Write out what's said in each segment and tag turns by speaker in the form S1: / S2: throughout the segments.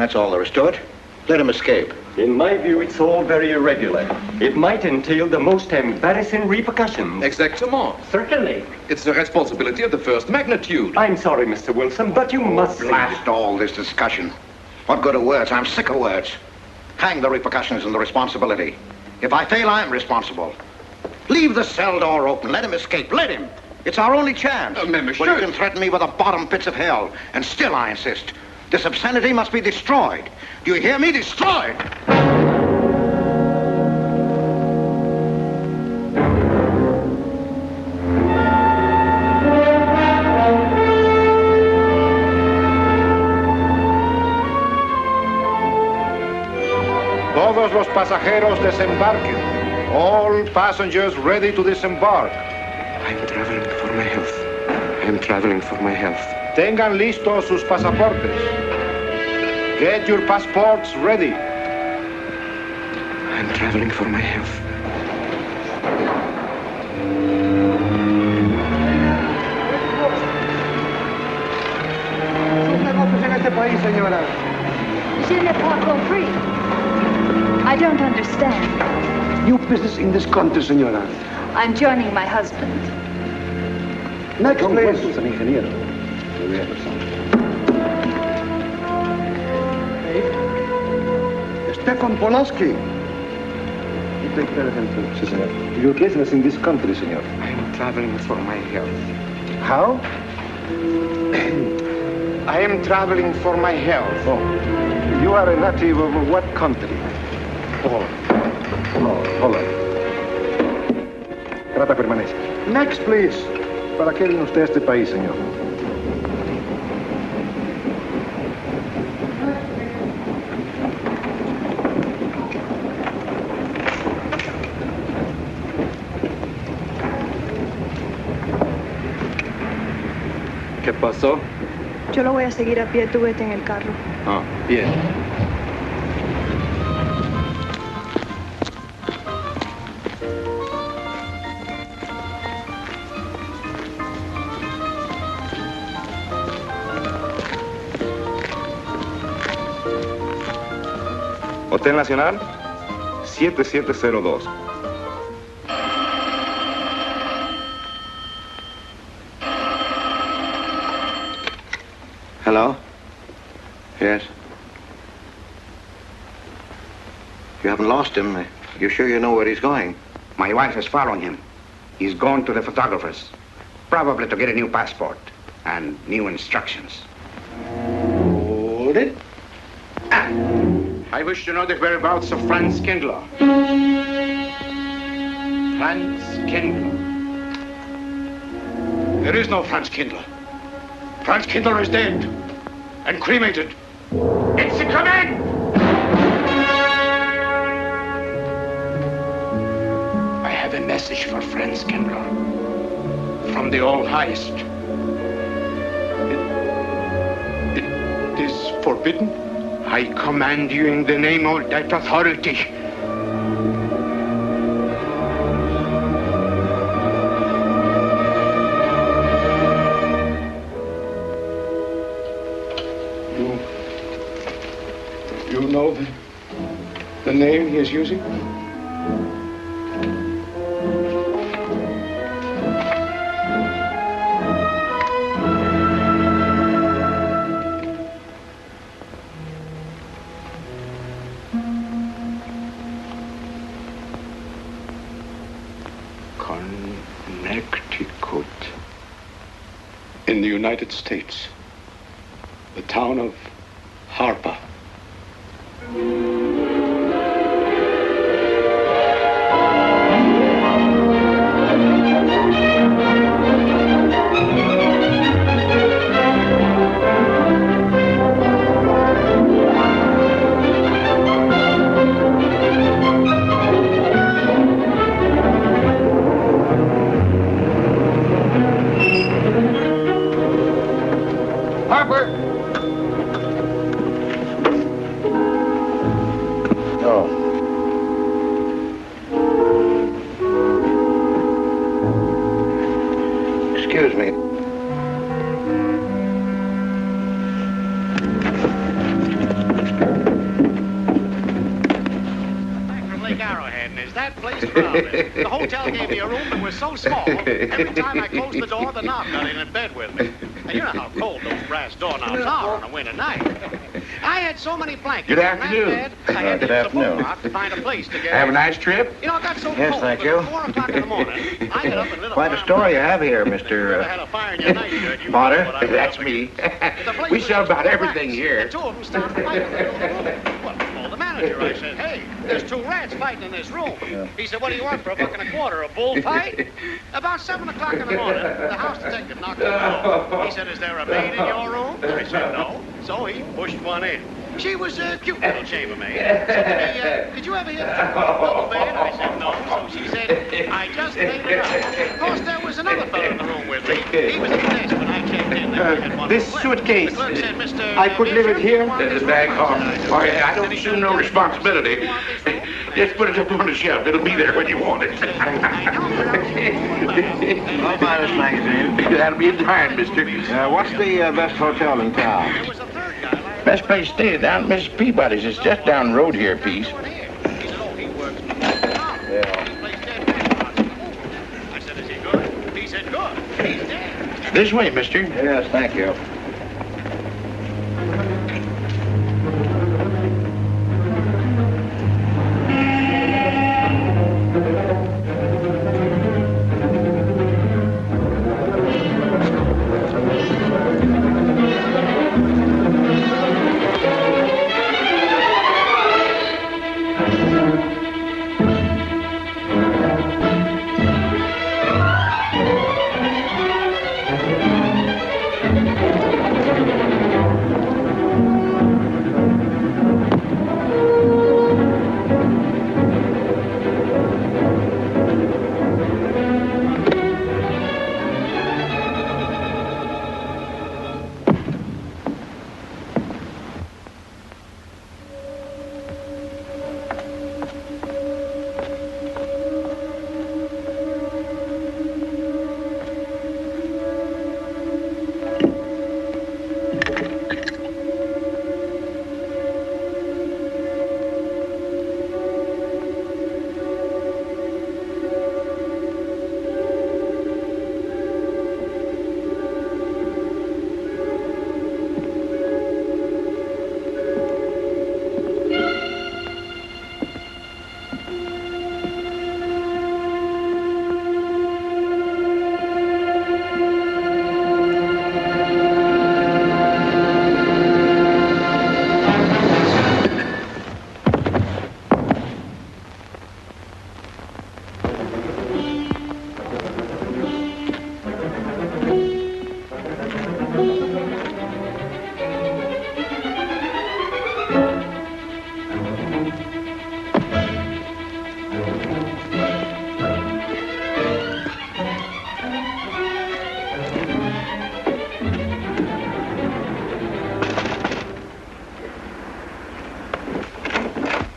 S1: That's all there is to it. Let him escape.
S2: In my view, it's all very irregular. It might entail the most embarrassing repercussions.
S3: Exactement.
S2: Certainly.
S3: It's a responsibility of the first magnitude.
S2: I'm sorry, Mr. Wilson, but you must...
S1: Blast all this discussion. What good are words? I'm sick of words. Hang the repercussions and the responsibility. If I fail, I'm responsible. Leave the cell door open. Let him escape. Let him. It's our only chance.
S3: Monsieur.
S1: Well, you can threaten me with the bottom pits of hell, and still I insist. This obscenity must be destroyed. Do you hear me? Destroyed!
S4: Todos los pasajeros desembarquen. All passengers ready to disembark.
S5: I'm traveling for my health. I'm traveling for my health.
S4: Tengan listos sus pasaportes. Get your passports ready.
S5: I'm traveling for my health.
S6: Je n'ai pas compris. I don't understand.
S7: New business in this country, senora.
S6: I'm joining my husband.
S7: Next, please.
S4: An ingeniero.
S7: Stefan Polaski.
S4: You take care of him too, si, senor. Your business in this country, senor.
S5: I'm traveling for my health.
S4: How?
S5: I am traveling for my health.
S4: Oh. You are a native of what country?
S5: Holland.
S4: No, Holland. Trata permanece. Next, please. ¿Para qué vino usted a este país, señor?
S3: ¿Qué pasó?
S8: Yo lo voy a seguir a pie, tú vete en el carro.
S3: Ah, bien.
S4: Hotel Nacional, 7702.
S1: Hello? Yes? You haven't lost him. You sure you know where he's going?
S7: My wife is following him. He's gone to the photographer's, probably to get a new passport and new instructions.
S5: Hold it. I wish to know the whereabouts of Franz Kindler. Franz Kindler.
S7: There is no Franz Kindler. Franz Kindler is dead and cremated.
S5: It's a command!
S7: I have a message for Franz Kindler from the All-Highest.
S5: It is forbidden? I command you in the name of that authority. You know the name he is using? Connecticut. In the United States. The town of Harper. like Arrowhead, and is that place crowded? The hotel gave me a room that was so small, every time I closed the door, the knob got in bed with me. And you know how cold those brass doorknobs are on a winter night. I had so many blankets
S4: Good
S5: on that
S4: afternoon.
S5: bed, I had to use the phone out to find a place to get
S4: Have a
S5: in.
S4: nice trip?
S5: You know, it got so
S1: Yes,
S5: cold,
S1: thank
S5: but
S1: you.
S5: at 4 o'clock in the morning, I got up and lit a
S1: Quite a
S5: fire.
S1: story you have here,
S5: If you ever
S1: Mr.
S5: had a fire in your nightshirt, you
S1: Potter.
S5: know what I
S4: That's
S5: was
S4: me.
S5: The place
S4: We
S5: was
S4: sell
S5: just
S4: about
S5: full of
S4: everything
S5: rats,
S4: here.
S5: And two of them started fighting in the middle of the room. Well, I told the manager, I said, hey, there's 2 rats fighting in this room. He said, what do you want for $1.25, a bullfight? About 7 o'clock in the morning, the house detective knocked on the door. He said, is there a maid in your room? I said, no. So he pushed one in. She was a cute little chambermaid. Said to me, did you ever hear the double bed? I said, no. So she said, I just made it up. Of course, there was another fellow in the room with me. He was at the desk when I checked in. There we had one
S4: This
S5: flip.
S4: suitcase,
S5: The clerk said, Mr.
S4: I could leave it here?
S5: There's
S4: The bag off. Oh, yeah, I don't assume no responsibility. Just put it up on the shelf. It'll be there when you want it.
S1: I'll buy this magazine.
S4: That'll be fine, mister.
S1: What's the best hotel in town?
S5: There was a third guy.
S4: Best place to stay down at Mrs. Peabody's. It's just down the road here a piece.
S5: He said, oh, he works for McDonald's. He plays dead restaurants in the movie. I said, is he good? He said, good. He's dead.
S4: This way, mister.
S1: Yes, thank you.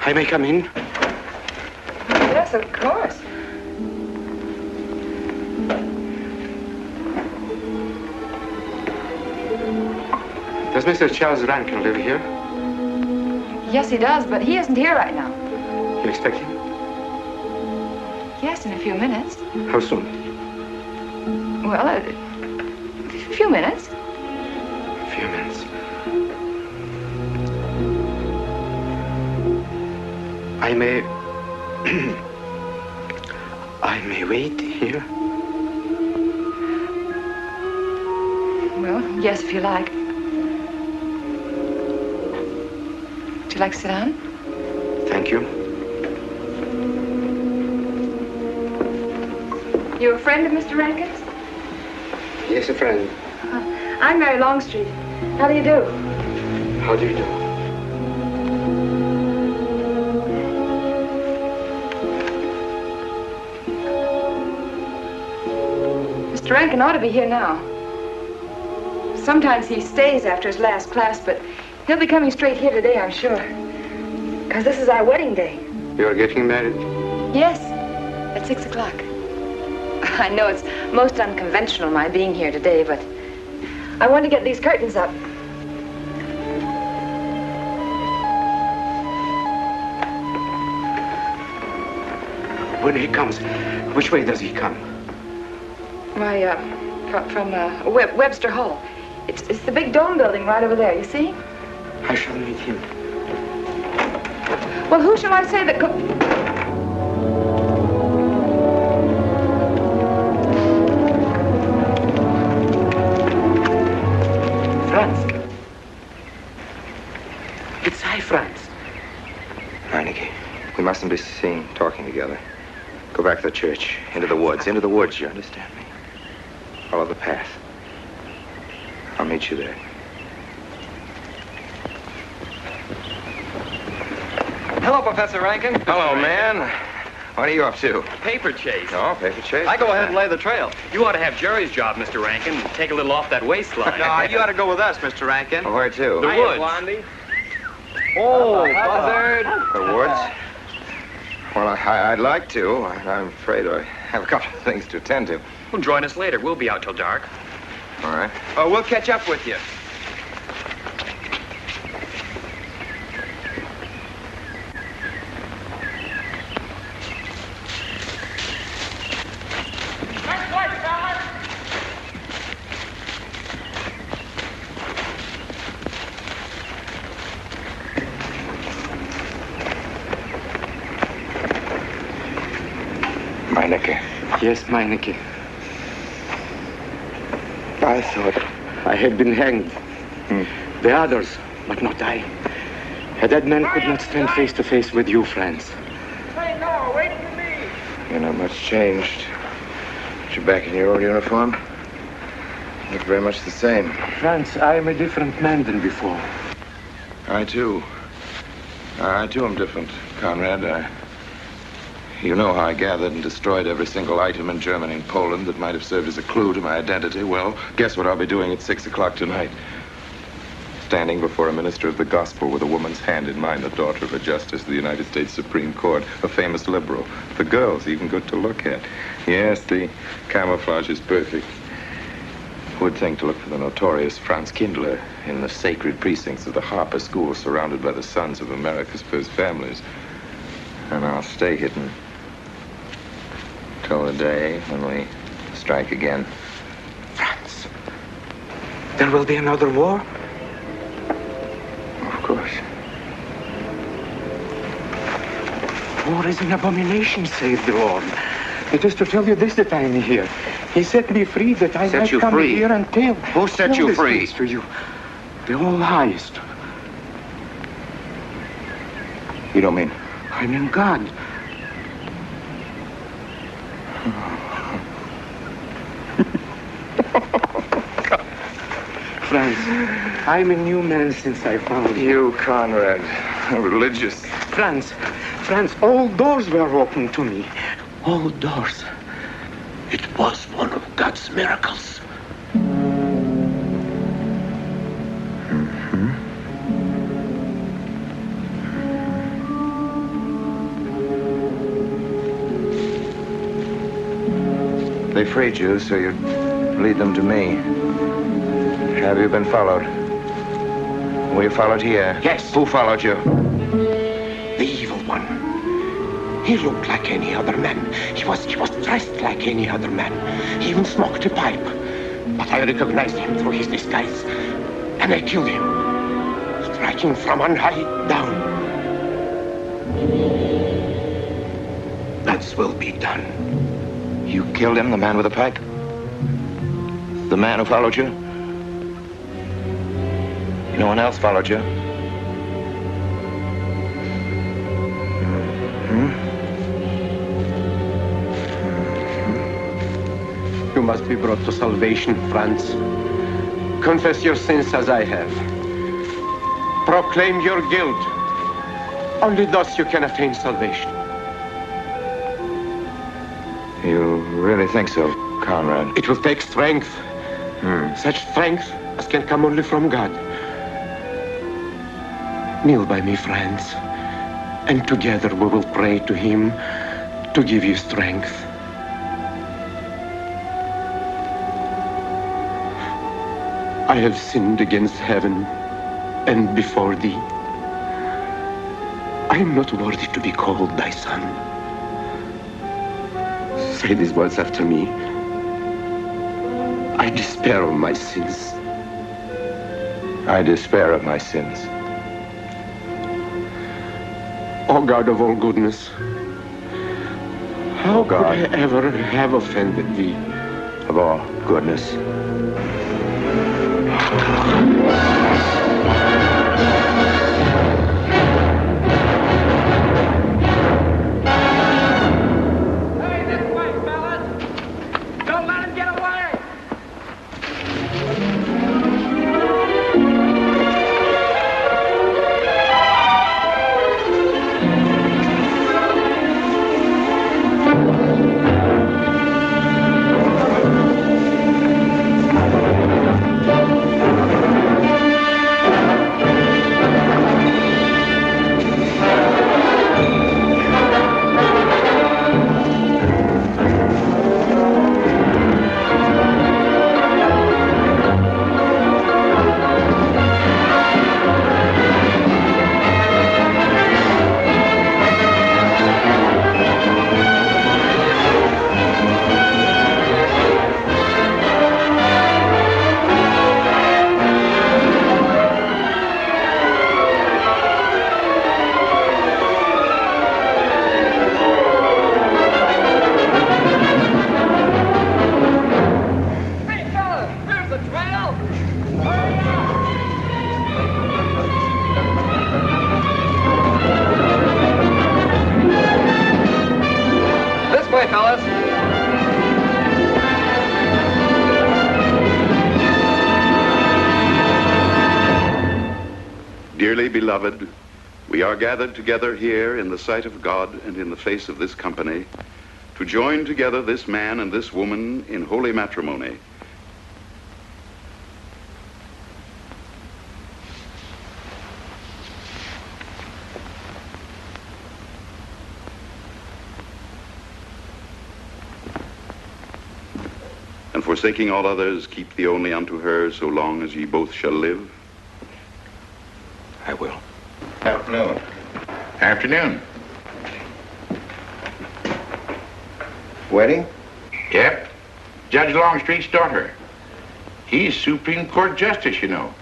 S2: I may come in?
S8: Yes, of course.
S2: Does Mr. Charles Rankin live here?
S6: Yes, he does, but he isn't here right now.
S2: You expect him?
S6: Yes, in a few minutes.
S2: How soon?
S6: Well, a few minutes.
S2: A few minutes. I may... I may wait here?
S6: Well, yes, if you like. Would you like to sit down?
S2: Thank you.
S6: You a friend of Mr. Rankin's?
S2: Yes, a friend.
S6: I'm Mary Longstreet. How do you do?
S2: How do you do?
S6: Mr. Rankin ought to be here now. Sometimes he stays after his last class, but he'll be coming straight here today, I'm sure. Because this is our wedding day.
S2: You're getting married?
S6: Yes, at 6 o'clock. I know it's most unconventional, my being here today, but I want to get these curtains up.
S7: When he comes, which way does he come?
S6: Why, from Webster Hall. It's the big dome building right over there, you see?
S7: I shall meet him.
S6: Well, who shall I say that
S7: Franz. It's I, Franz.
S9: Meinike, we mustn't be seen talking together. Go back to the church, into the woods, you understand me? Follow the path. I'll meet you there.
S2: Hello, Professor Rankin.
S9: Hello, man. What are you up to?
S10: Paper chase.
S9: Oh, paper chase?
S10: I go ahead and lay the trail. You ought to have Jerry's job, Mr. Rankin. Take a little off that waistline.
S11: No, you ought to go with us, Mr. Rankin.
S9: Oh, where to?
S10: The woods.
S11: Blondie.
S10: Oh, buzzard.
S9: The woods? Well, I'd like to. I'm afraid I have a couple of things to attend to.
S10: Well, join us later. We'll be out till dark.
S9: All right.
S11: Oh, we'll catch up with you.
S9: Meinike.
S7: Yes, Meinike.
S9: I thought...
S7: I had been hanged. The others, but not I. A dead man could not stand face to face with you, Franz.
S5: Hey, no, wait for me.
S9: You're not much changed. But you're back in your old uniform. Look very much the same.
S7: Franz, I am a different man than before.
S9: I, too. I, too, am different, Conrad. You know how I gathered and destroyed every single item in Germany and Poland that might have served as a clue to my identity. Well, guess what I'll be doing at 6 o'clock tonight? Standing before a minister of the gospel with a woman's hand in mine, the daughter of a justice of the United States Supreme Court, a famous liberal. The girl's even good to look at. Yes, the camouflage is perfect. Who would think to look for the notorious Franz Kindler in the sacred precincts of the Harper School, surrounded by the sons of America's first families? And I'll stay hidden till the day when we strike again.
S7: Franz, there will be another war?
S9: Of course.
S7: War is an abomination, saith the Lord. It is to tell you this that I am here. He set me free that I
S9: Set
S7: might
S9: you
S7: come
S9: free?
S7: here and tell.
S9: Who set
S7: tell
S9: you
S7: these
S9: free?
S7: things to you. The All-Highest.
S9: You don't mean...
S7: I mean God. Franz, I'm a new man since I found you.
S9: You, Conrad, religious.
S7: Franz, all doors were open to me. All doors. It was one of God's miracles.
S9: They freed you, so you'd lead them to me. Have you been followed? Were you followed here?
S7: Yes.
S9: Who followed you?
S7: The evil one. He looked like any other man. He was dressed like any other man. He even smoked a pipe. But I recognized him through his disguise. And I killed him, striking from on high down. God's will be done.
S9: You killed him, the man with the pipe? The man who followed you? No one else followed you?
S2: You must be brought to salvation, Franz. Confess your sins as I have. Proclaim your guilt. Only thus you can attain salvation.
S9: You really think so, Conrad?
S2: It will take strength. Such strength as can come only from God. Kneel by me, Franz, and together we will pray to him to give you strength. I have sinned against heaven and before thee. I am not worthy to be called thy son. say these words after me. I despair of my sins.
S9: I despair of my sins.
S2: O God of all goodness, how could I ever have offended thee?
S9: Of all goodness.
S12: Hey, this way, fellas! Don't let him get away!
S13: Dearly beloved, we are gathered together here in the sight of God and in the face of this company to join together this man and this woman in holy matrimony. And forsaking all others, keep thee only unto her so long as ye both shall live.
S9: I will.
S1: Afternoon.
S14: Afternoon.
S1: Wedding?
S14: Yep. Judge Longstreet's daughter. He's Supreme Court Justice, you know.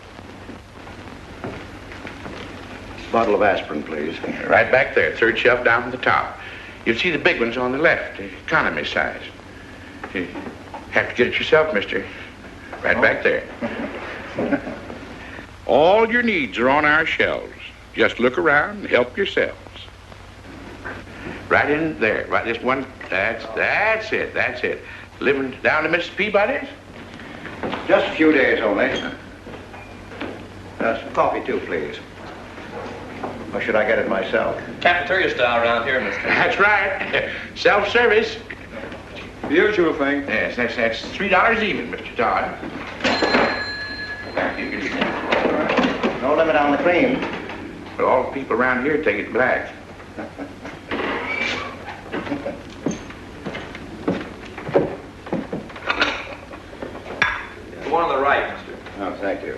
S1: Bottle of aspirin, please.
S14: Right back there, third shelf down from the top. You'll see the big ones on the left, the economy size. You have to get it yourself, mister. Right back there. All your needs are on our shelves. Just look around and help yourselves. Right in there, right this one. That's it. Living down to Mrs. Peabody's?
S1: Just a few days only. Some coffee too, please. Or should I get it myself?
S10: Cafeteria style around here, mister.
S14: That's right. Self-service.
S4: The usual thing.
S14: Yes, that's $3 even, Mr. Todd. Thank you. Good evening.
S1: No limit on the cream.
S14: Well, all the people around here take it black.
S10: The one on the right, mister.
S1: Oh, thank you.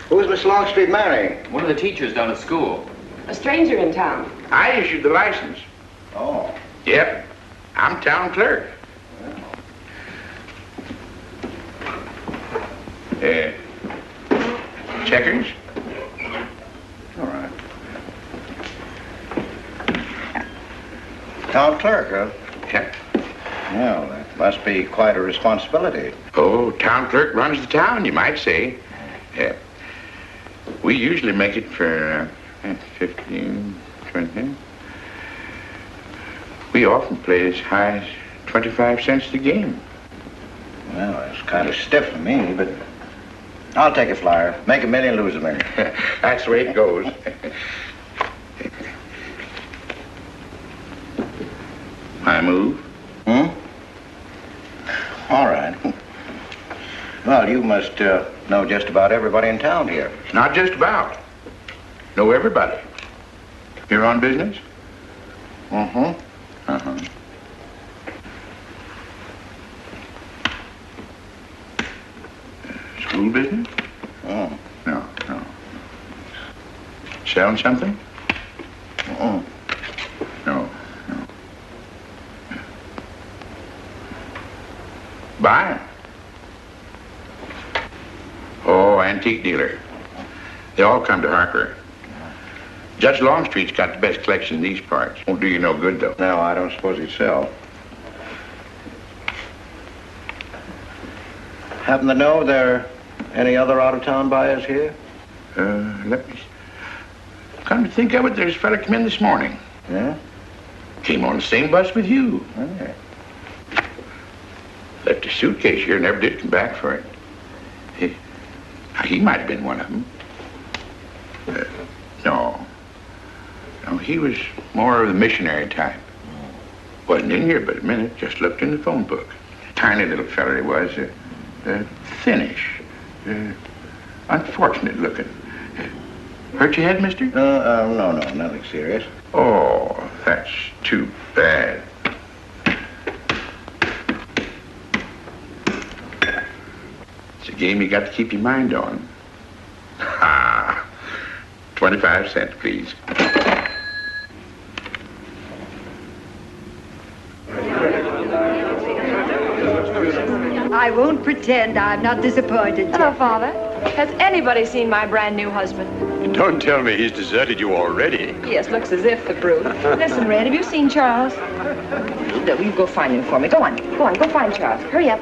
S1: Who's Miss Longstreet marrying?
S10: One of the teachers down at school.
S6: A stranger in town.
S14: I issued the license.
S1: Oh.
S14: Yep. I'm town clerk. Checkers?
S1: All right. Town clerk, huh?
S14: Yep.
S1: Well, that must be quite a responsibility.
S14: Oh, town clerk runs the town, you might say. Yeah. We usually make it for 15, 20. We often play as high as 25 cents a game.
S1: Well, it's kind of stiff for me, but I'll take a flyer. Make $1 million, lose $1 million.
S14: That's the way it goes. I move.
S1: All right. Well, you must know just about everybody in town here.
S14: Not just about. Know everybody. Here on business?
S1: Uh-huh.
S14: School business?
S1: Oh.
S14: No. Selling something?
S1: Uh-uh.
S14: No. Buy 'em. Oh, antique dealer. They all come to Harper. Judge Longstreet's got the best collection in these parts. Won't do you no good, though.
S1: No, I don't suppose he'd sell. Happen to know there are any other out-of-town buyers here?
S14: Let me... Come to think of it, there's a fella come in this morning.
S1: Yeah?
S14: Came on the same bus with you.
S1: Okay.
S14: Left a suitcase here, never did come back for it. He might have been one of them. No. No, he was more of the missionary type. Wasn't in here but a minute, just looked in the phone book. Tiny little fella he was, thinnish, unfortunate looking. Hurt your head, mister?
S1: No, nothing serious.
S14: Oh, that's too bad. It's a game you got to keep your mind on. Ha! 25 cents, please.
S15: I won't pretend I'm not disappointed.
S6: Hello, Father. Has anybody seen my brand new husband?
S16: Don't tell me he's deserted you already.
S6: Yes, looks as if, the brute. Listen, Red, have you seen Charles? You go find him for me. Go on, go find Charles. Hurry up.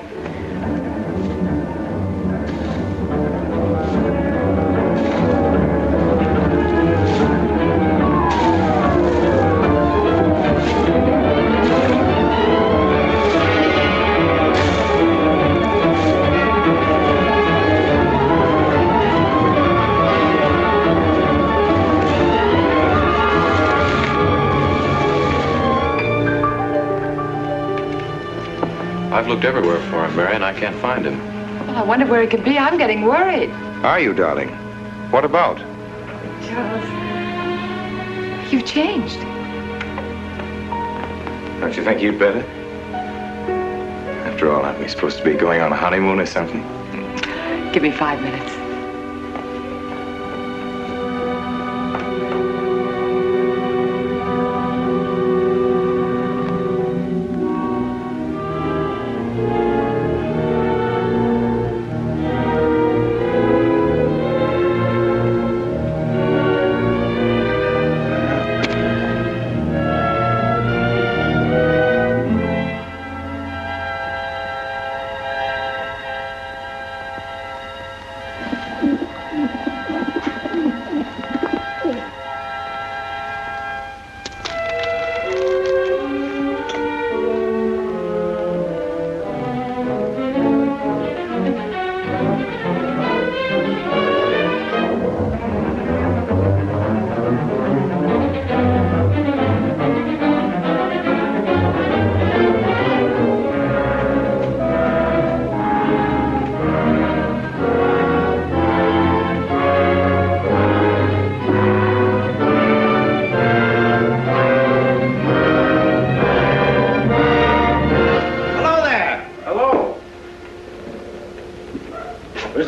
S3: I've looked everywhere for him, Mary, and I can't find him.
S6: Well, I wonder where he could be. I'm getting worried.
S9: Are you, darling? What about?
S6: Charles, you've changed.
S2: Don't you think you'd better? After all, aren't we supposed to be going on a honeymoon or something?
S6: Give me 5 minutes.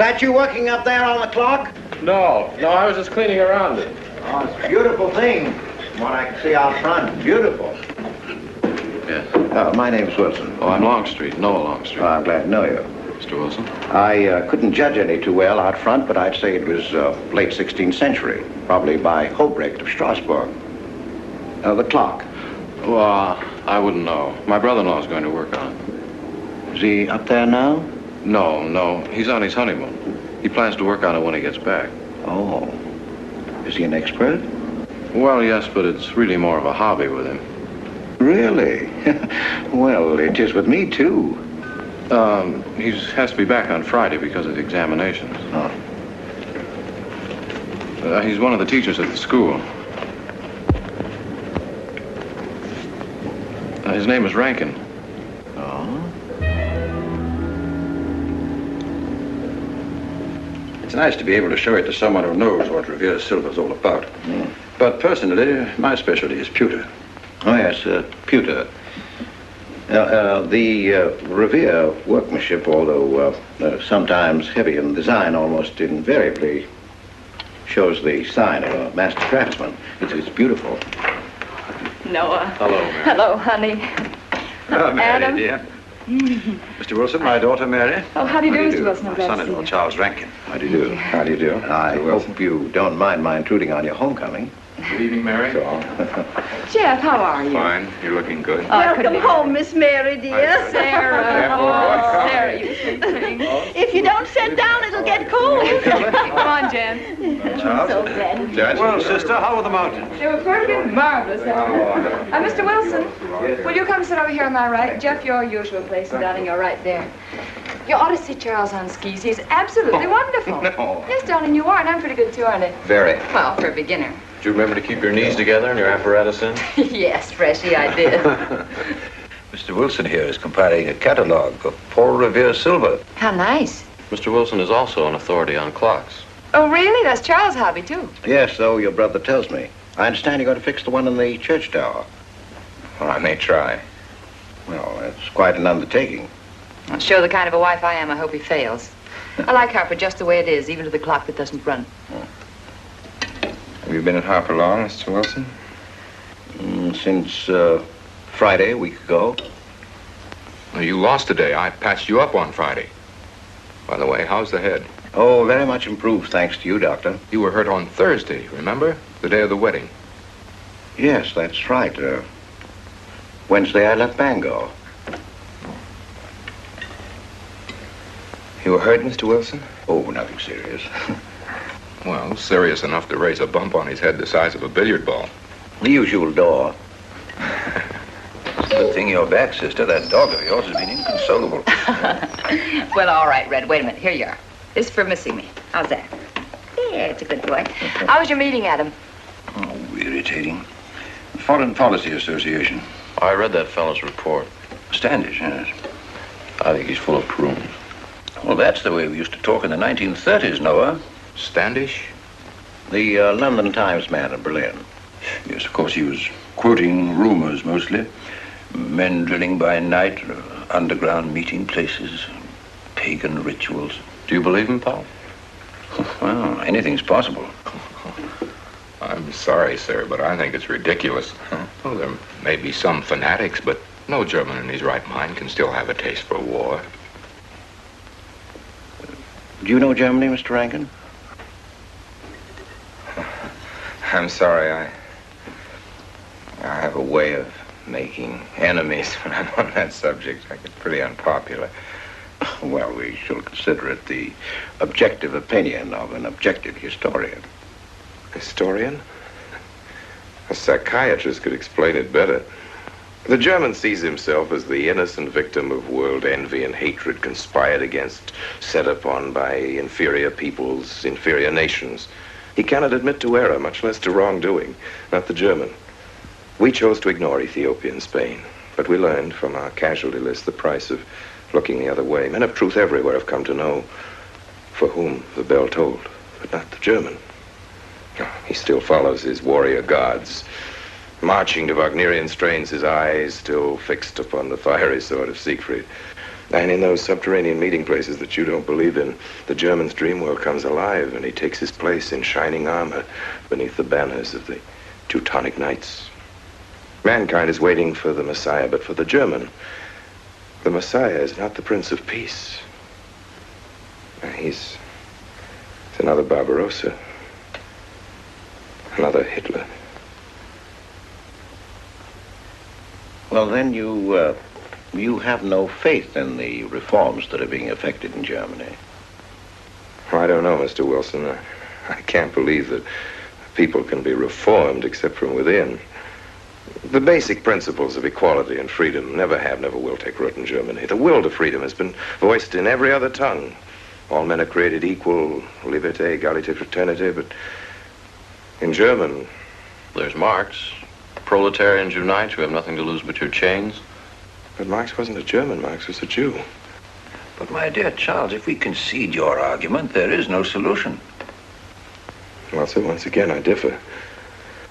S1: that you working up there on the clock?
S3: No, I was just cleaning around it.
S1: Oh, it's a beautiful thing. From what I can see out front, beautiful.
S3: Yes.
S1: My name's Wilson.
S3: Oh, I'm Longstreet, Noah Longstreet.
S1: Oh, I'm glad to know you.
S3: Mr. Wilson?
S1: I couldn't judge any too well out front, but I'd say it was late 16th century, probably by Habrecht of Strasbourg. The clock.
S3: Well, I wouldn't know. My brother-in-law's going to work on it.
S1: Is he up there now?
S3: No. He's on his honeymoon. He plans to work on it when he gets back.
S1: Oh. Is he an expert?
S3: Well, yes, but it's really more of a hobby with him.
S1: Really? Well, it is with me, too.
S3: He has to be back on Friday because of examinations.
S1: Oh.
S3: He's one of the teachers at the school. His name is Rankin.
S1: Oh?
S17: It's nice to be able to show it to someone who knows what Revere silver's all about.
S1: Mm.
S17: But personally, my specialty is pewter.
S1: Oh, yes, pewter. The Revere workmanship, although sometimes heavy in design, almost invariably shows the sign of a master craftsman. It's beautiful.
S6: Noah.
S3: Hello, Mary.
S6: Hello, honey.
S17: Oh, Mary,
S6: Adam.
S17: dear. Mr. Wilson, my daughter Mary.
S6: Oh, how do you do, Mr. Wilson? I'm
S17: My
S6: glad to see
S17: son-in-law,
S6: you.
S17: Charles Rankin.
S7: How do you do?
S17: How do you do?
S7: I hope you don't mind my intruding on your homecoming.
S3: Good evening, Mary.
S6: Jeff, how are you?
S3: Fine. You're looking good.
S15: Welcome home, Miss Mary, dear.
S6: Sarah.
S15: Oh,
S6: Sarah, you sweet thing.
S15: If you don't sit down, it'll get cold.
S6: Come on, Jen.
S17: Charles?
S15: So glad.
S17: Well, sister, how were the mountains?
S6: They were perfectly marvelous. Mr. Wilson, will you come sit over here on my right? Jeff, your usual place, and darling, you're right there. You ought to see Charles on skis. He's absolutely wonderful.
S7: No.
S6: Yes, darling, you are, and I'm pretty good too, aren't I?
S7: Very.
S6: Well, for a beginner.
S3: Do you remember to keep your knees together and your apparatus in?
S6: Yes, Freshy, I did.
S17: Mr. Wilson here is compiling a catalogue of Paul Revere's silver.
S6: How nice.
S3: Mr. Wilson is also an authority on clocks.
S6: Oh, really? That's Charles' hobby, too.
S7: Yes, so your brother tells me. I understand you're going to fix the one in the church tower.
S9: Well, I may try.
S7: Well, that's quite an undertaking.
S6: I'll show the kind of a wife I am. I hope he fails. I like Harper just the way it is, even to the clock that doesn't run.
S9: Have you been at Harper long, Mr. Wilson?
S7: Since Friday, a week ago.
S18: Well, you lost today. I patched you up on Friday. By the way, how's the head?
S7: Oh, very much improved, thanks to you, Doctor.
S18: You were hurt on Thursday, remember? The day of the wedding.
S7: Yes, that's right. Wednesday, I left Bangor.
S18: You were hurt, Mr. Wilson?
S7: Oh, nothing serious.
S18: Well, serious enough to raise a bump on his head the size of a billiard ball.
S7: The usual door.
S17: Good thing you're back, sister. That dog of yours has been inconsolable.
S6: Well, all right, Red. Wait a minute. Here you are. This is for missing me. How's that? Yeah, it's a good boy. How was your meeting, Adam?
S17: Oh, irritating. Foreign Policy Association.
S3: I read that fellow's report.
S17: Standish, yes.
S3: I think he's full of prunes.
S17: Well, that's the way we used to talk in the 1930s, Noah.
S18: Standish?
S7: The London Times man in Berlin.
S17: Yes, of course, he was quoting rumors mostly. Men drilling by night, underground meeting places, pagan rituals.
S3: Do you believe him, Paul?
S17: Well, anything's possible.
S18: I'm sorry, sir, but I think it's ridiculous. Oh, there may be some fanatics, but no German in his right mind can still have a taste for war.
S7: Do you know Germany, Mr. Rankin?
S9: I'm sorry, I have a way of making enemies when I'm on that subject. I get pretty unpopular.
S7: Well, we shall consider it the objective opinion of an objective historian.
S9: Historian? A psychiatrist could explain it better. The German sees himself as the innocent victim of world envy and hatred conspired against, set upon by inferior peoples, inferior nations. He cannot admit to error, much less to wrongdoing, not the German. We chose to ignore Ethiopia and Spain, but we learned from our casualty list the price of looking the other way. Men of truth everywhere have come to know for whom the bell tolled, but not the German. He still follows his warrior gods, marching to Wagnerian strains, his eyes still fixed upon the fiery sword of Siegfried. And in those subterranean meeting places that you don't believe in, the German's dream world comes alive, and he takes his place in shining armor beneath the banners of the Teutonic Knights. Mankind is waiting for the Messiah, but for the German, the Messiah is not the Prince of Peace. He's another Barbarossa, another Hitler.
S7: Well, then you have no faith in the reforms that are being effected in Germany.
S9: I don't know, Mr. Wilson. I can't believe that people can be reformed except from within. The basic principles of equality and freedom never have, never will take root in Germany. The will to freedom has been voiced in every other tongue. All men are created equal, liberté, égalité, fraternité, but in German...
S3: There's Marx. Proletarians unite, you have nothing to lose but your chains.
S9: But Marx wasn't a German, Marx was a Jew.
S17: But my dear Charles, if we concede your argument, there is no solution.
S9: Well, sir, once again, I differ.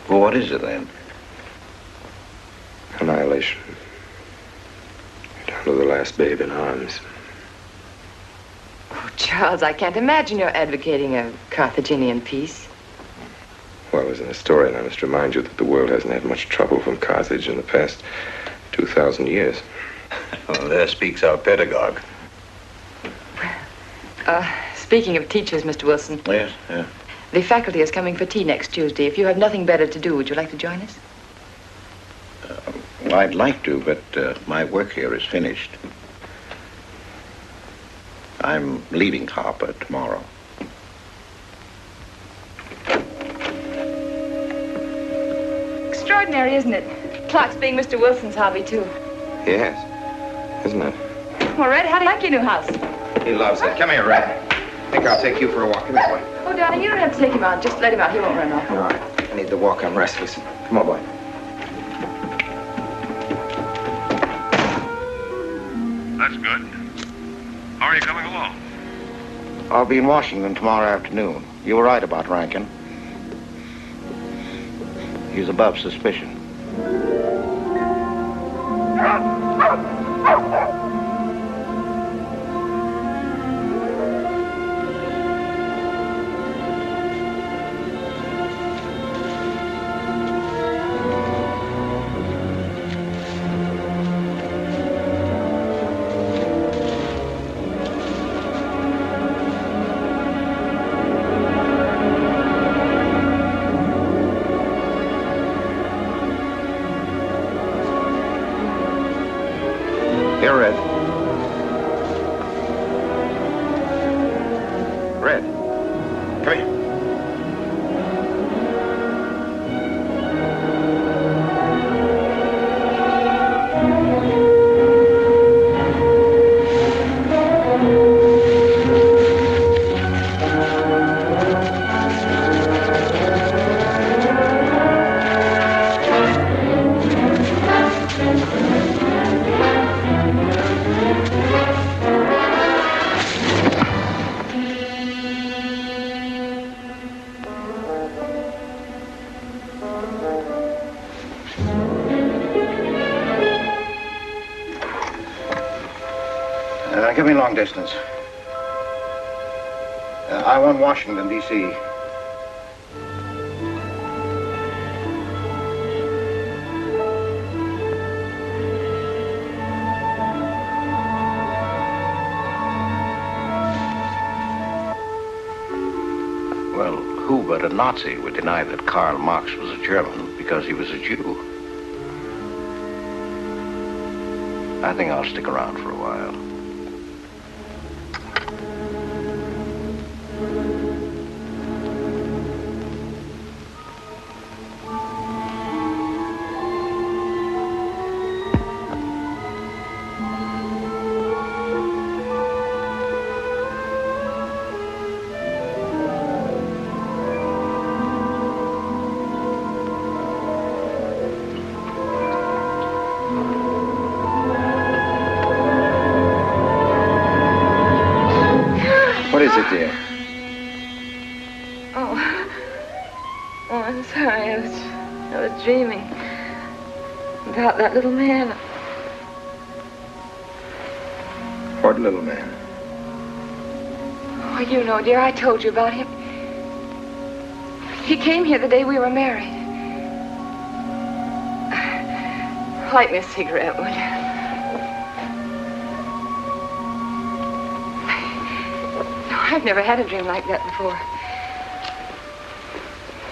S7: Well, what is it then?
S9: Annihilation. Down to the last babe in arms.
S6: Oh, Charles, I can't imagine you're advocating a Carthaginian peace.
S9: Well, as an historian, I must remind you that the world hasn't had much trouble from Carthage in the past 2,000 years.
S17: Well, there speaks our pedagogue.
S6: Speaking of teachers, Mr. Wilson.
S1: Yes, yeah.
S6: The faculty is coming for tea next Tuesday. If you have nothing better to do, would you like to join us?
S1: Well, I'd like to, but my work here is finished. I'm leaving Harper tomorrow.
S6: Extraordinary, isn't it? Clocks being Mr. Wilson's hobby, too.
S9: Yes, isn't it?
S6: Well, Red, how do you like your new house?
S9: He loves it. Come here, Red. I think I'll take you for a walk. Come here, boy.
S6: Oh, darling, you don't have to take him out. Just let him out. He won't run off.
S9: All right. I need the walk. I'm restless. Come on, boy.
S19: That's good. How are you coming along?
S1: I'll be in Washington tomorrow afternoon. You were right about Rankin. He's above suspicion.
S9: Here, Red. Red. Come here.
S1: Give me long distance. I want Washington, D.C. Well, who but a Nazi would deny that Karl Marx was a German because he was a Jew? I think I'll stick around for a while.
S9: What is it, dear?
S6: Oh, I'm sorry. I was dreaming about that little man.
S9: What little man?
S6: Oh, you know, dear, I told you about him. He came here the day we were married. Light me a cigarette, would you? No, I've never had a dream like that before.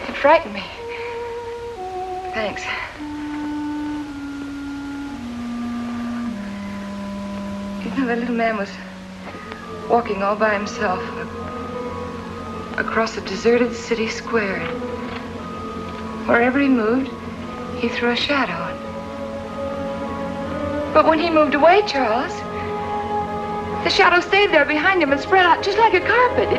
S6: It frightened me. Thanks. You know, the little man was walking all by himself across a deserted city square. Wherever he moved, he threw a shadow. But when he moved away, Charles, the shadow stayed there behind him and spread out just like a carpet.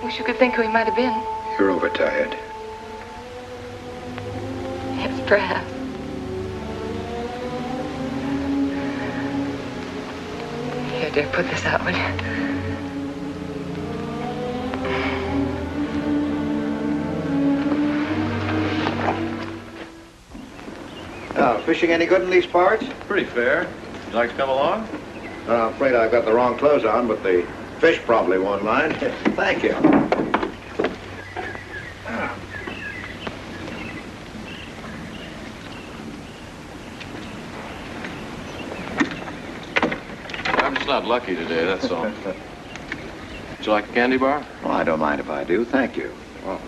S6: Wish you could think who he might have been.
S9: You're overtired.
S6: Yes, perhaps. Here, dear, put this out, will you?
S1: Now, fishing any good in these parts?
S3: Pretty fair. You'd like to come along?
S1: I'm afraid I've got the wrong clothes on, but the fish probably won't mind. Thank you.
S3: lucky today, that's all. Would you like a candy bar?
S1: Well, I don't mind if I do. Thank you. Well,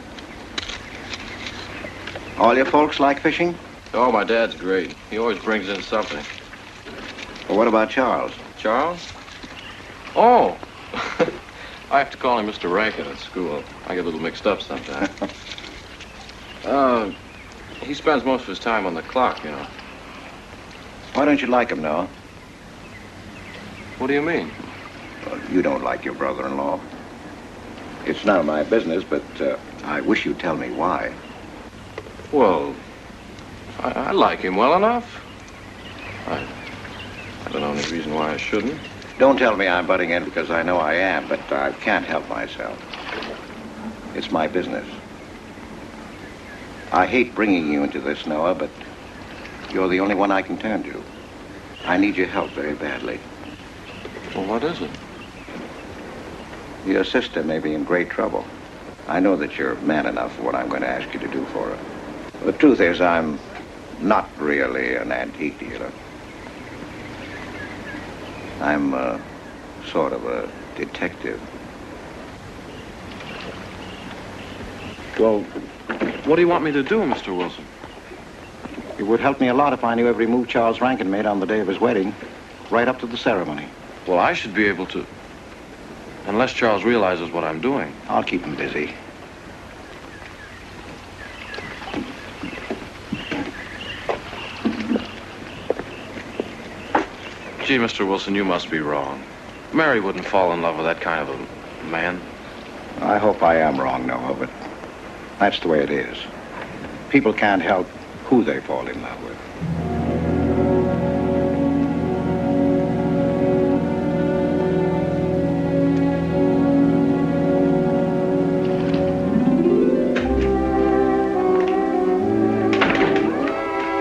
S1: all your folks like fishing?
S3: Oh, my dad's great. He always brings in something.
S1: Well, what about Charles?
S3: Charles? Oh! I have to call him Mr. Rankin at school. I get a little mixed up sometimes. He spends most of his time on the clock, you know.
S1: Why don't you like him, Noah?
S3: What do you mean?
S1: Well, you don't like your brother-in-law. It's none of my business, but I wish you'd tell me why.
S3: Well, I like him well enough. I don't know any reason why I shouldn't.
S1: Don't tell me I'm butting in because I know I am, but I can't help myself. It's my business. I hate bringing you into this, Noah, but you're the only one I can turn to. I need your help very badly.
S3: Well, what is it?
S1: Your sister may be in great trouble. I know that you're man enough for what I'm going to ask you to do for her. The truth is, I'm not really an antique dealer. I'm sort of a detective.
S3: Well, what do you want me to do, Mr. Wilson?
S1: It would help me a lot if I knew every move Charles Rankin made on the day of his wedding, right up to the ceremony.
S3: Well, I should be able to. Unless Charles realizes what I'm doing.
S1: I'll keep him busy.
S3: Gee, Mr. Wilson, you must be wrong. Mary wouldn't fall in love with that kind of a man.
S1: I hope I am wrong, Noah, but that's the way it is. People can't help who they fall in love with.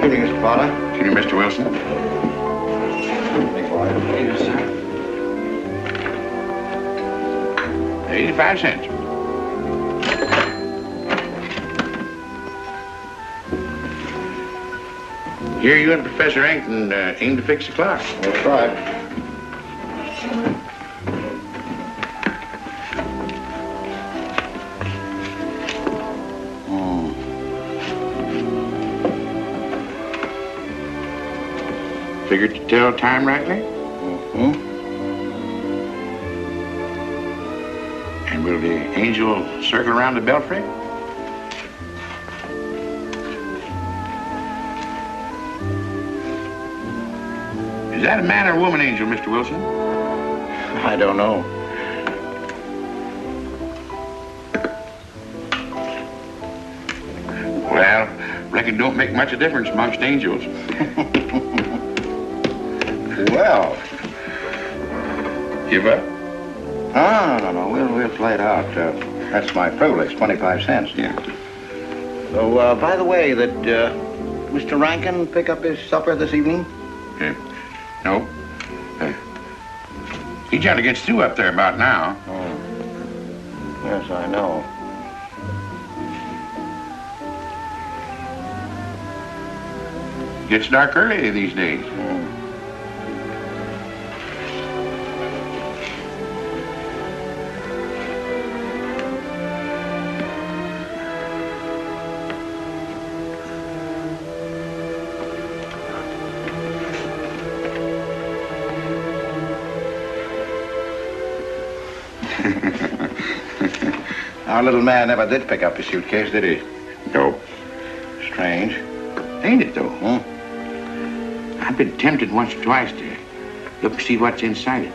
S1: Good evening, Mr. Fowler.
S14: Good evening, Mr. Wilson.
S1: Big boy.
S14: Yes, sir. 85 cents. Here you and Professor Rankin aim to fix the clock.
S1: We'll try.
S14: Figured to tell time rightly?
S1: Mm-hmm.
S14: And will the angel circle around the belfry? Is that a man or a woman angel, Mr. Wilson?
S1: I don't know.
S14: Well, reckon it don't make much of a difference amongst angels.
S1: Well.
S14: Give up?
S1: No. We'll play it out. That's my privilege, 25 cents.
S14: Yeah.
S1: So, by the way, did Mr. Rankin pick up his supper this evening?
S14: No. He generally gets through up there about now.
S1: Oh. Yes, I know.
S14: Gets dark early these days.
S1: Our little man never did pick up his suitcase, did he?
S14: No.
S1: Strange.
S14: Ain't it, though? I've been tempted once or twice to look and see what's inside it.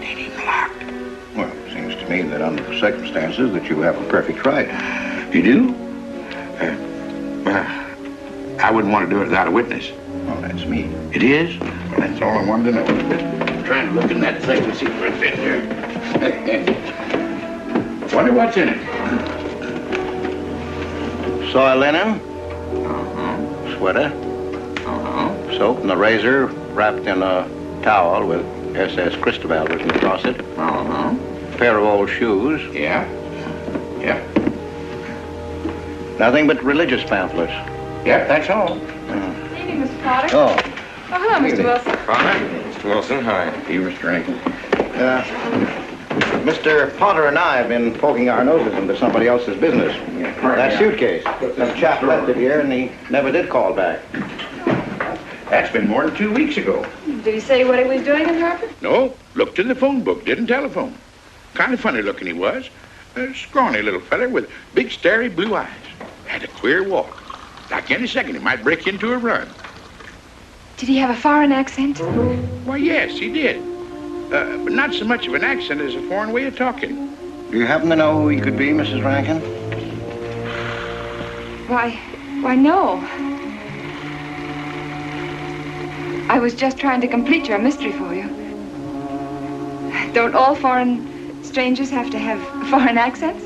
S14: Ain't even locked.
S1: Well, it seems to me that under the circumstances that you have a perfect right.
S14: You do? Well, I wouldn't want to do it without a witness.
S1: Oh, that's me.
S14: It is? Well, that's all I wanted to know. I'm trying to look in that thing and see what's in here. Wonder what's in it.
S1: Soil linen. Sweater. Soap and a razor wrapped in a towel with SS Cristobal written across it. A pair of old shoes.
S14: Yeah.
S1: Nothing but religious pamphlets.
S14: Yep, that's all.
S6: Good evening, Mr. Potter.
S1: Oh.
S6: Oh, hello, Mr. Wilson.
S14: Father?
S3: Mr. Wilson, hi.
S14: You, Mr. Rankin.
S1: Mr. Potter and I have been poking our noses into somebody else's business. That suitcase. Some chap left it here, and he never did call back.
S14: That's been more than 2 weeks ago.
S6: Did he say what he was doing in Harper?
S14: No, looked in the phone book, didn't telephone. Kind of funny looking he was. A scrawny little feller with big, starry blue eyes. Had a queer walk. Like any second, he might break into a run.
S6: Did he have a foreign accent?
S14: Why, yes, he did. But not so much of an accent as a foreign way of talking.
S1: Do you happen to know who he could be, Mrs. Rankin?
S6: Why, no. I was just trying to complete your mystery for you. Don't all foreign strangers have to have foreign accents?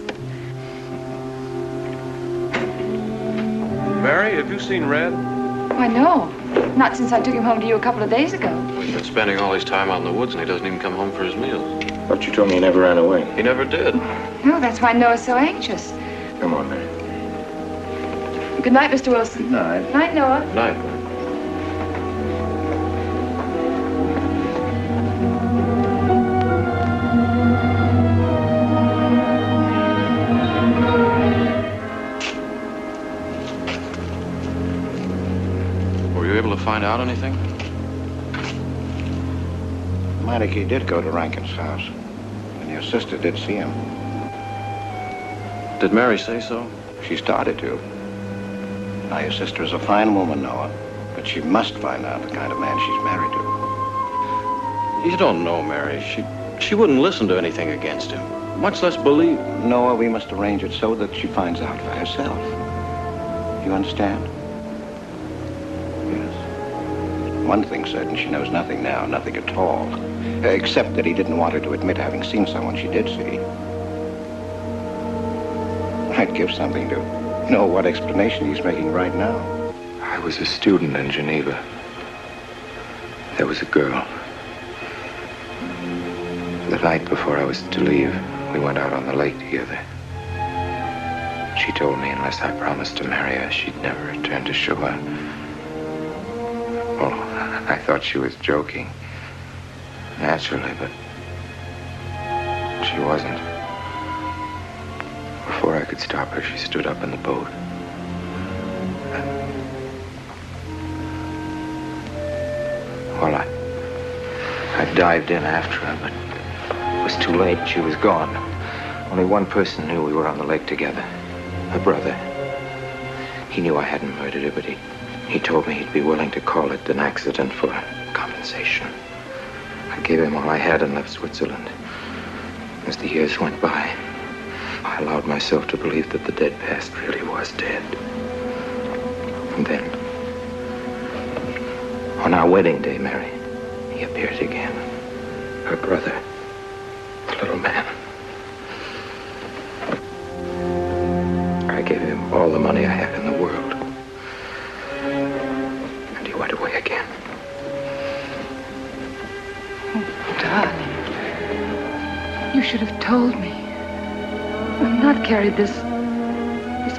S3: Mary, have you seen Red?
S6: Why, no. Not since I took him home to you a couple of days ago.
S3: He's been spending all his time out in the woods, and he doesn't even come home for his meals.
S9: But you told me he never ran away.
S3: He never did.
S6: No, that's why Noah's so anxious.
S9: Come on, Mary.
S6: Good night, Mr. Wilson.
S1: Good night.
S6: Night, Noah.
S3: Night. Were you able to find out anything?
S1: Meinike did go to Rankin's house, and your sister did see him.
S3: Did Mary say so?
S1: She started to. Now, your sister is a fine woman, Noah, but she must find out the kind of man she's married to.
S3: You don't know Mary. She wouldn't listen to anything against him, much less believe.
S1: Noah, we must arrange it so that she finds out for herself. You understand? Yes. One thing's certain, she knows nothing now, nothing at all, except that he didn't want her to admit having seen someone she did see. I'd give something to know what explanation he's making right now.
S18: I was a student in Geneva. There was a girl. The night before I was to leave, we went out on the lake together. She told me unless I promised to marry her, she'd never return to shore. Well, I thought she was joking. Naturally, but she wasn't. Before I could stop her, she stood up in the boat. Well, I dived in after her, but it was too late. She was gone. Only one person knew we were on the lake together. Her brother. He knew I hadn't murdered her, but he told me he'd be willing to call it an accident for compensation. I gave him all I had and left Switzerland. As the years went by, I allowed myself to believe that the dead past really was dead. And then, on our wedding day, Mary, he appeared again. Her brother, the little man. I gave him all the money I had in the world. And he went away again.
S6: Oh, darling. You should have told me. And not carried this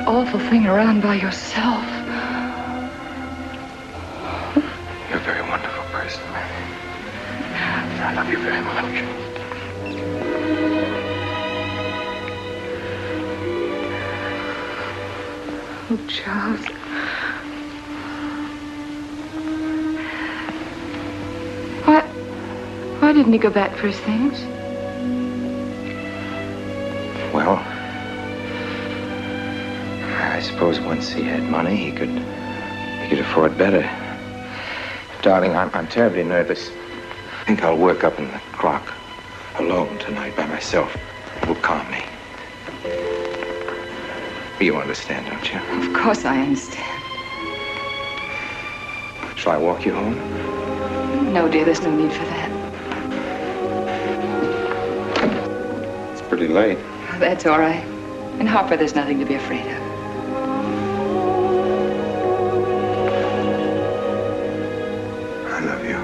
S6: awful thing around by yourself.
S18: You're a very wonderful person, Mary. I love you very much.
S6: Oh, Charles. Why didn't he go back for his things?
S18: Well, I suppose once he had money, he could afford better. Darling, I'm terribly nervous. I think I'll work up in the clock alone tonight by myself. It will calm me. You understand, don't you?
S6: Of course I understand.
S18: Shall I walk you home?
S6: No, dear, there's no need for that.
S18: It's pretty late.
S6: That's all right. In Harper, there's nothing to be afraid of.
S18: I love you.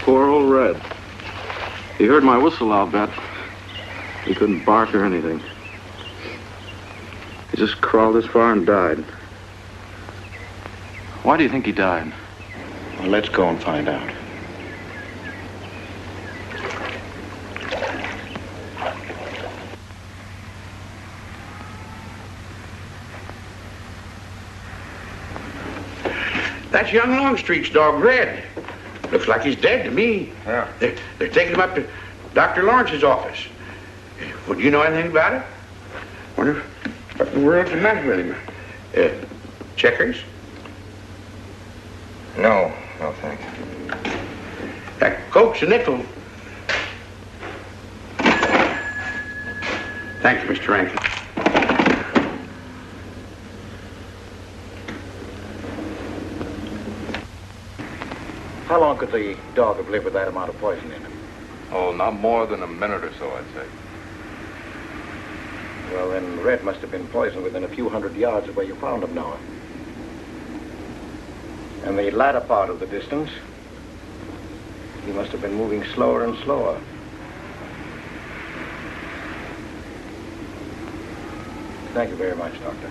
S3: Poor old He heard my whistle, I'll bet. He couldn't bark or anything. He just crawled this far and died. Why do you think he died?
S1: Well, let's go and find out.
S14: That's young Longstreet's dog, Red. Looks like he's dead to me.
S1: Yeah.
S14: They're taking him up to Dr. Lawrence's office. Would you know anything about it? Wonder what in the world's the matter with him? Checkers?
S18: No, thanks.
S14: That Coke's a nickel. Thank you, Mr. Rankin.
S1: How long could the dog have lived with that amount of poison in him?
S3: Oh, not more than a minute or so, I'd say.
S1: Well, then Red must have been poisoned within a few hundred yards of where you found him, Noah. And the latter part of the distance, he must have been moving slower and slower. Thank you very much, Doctor.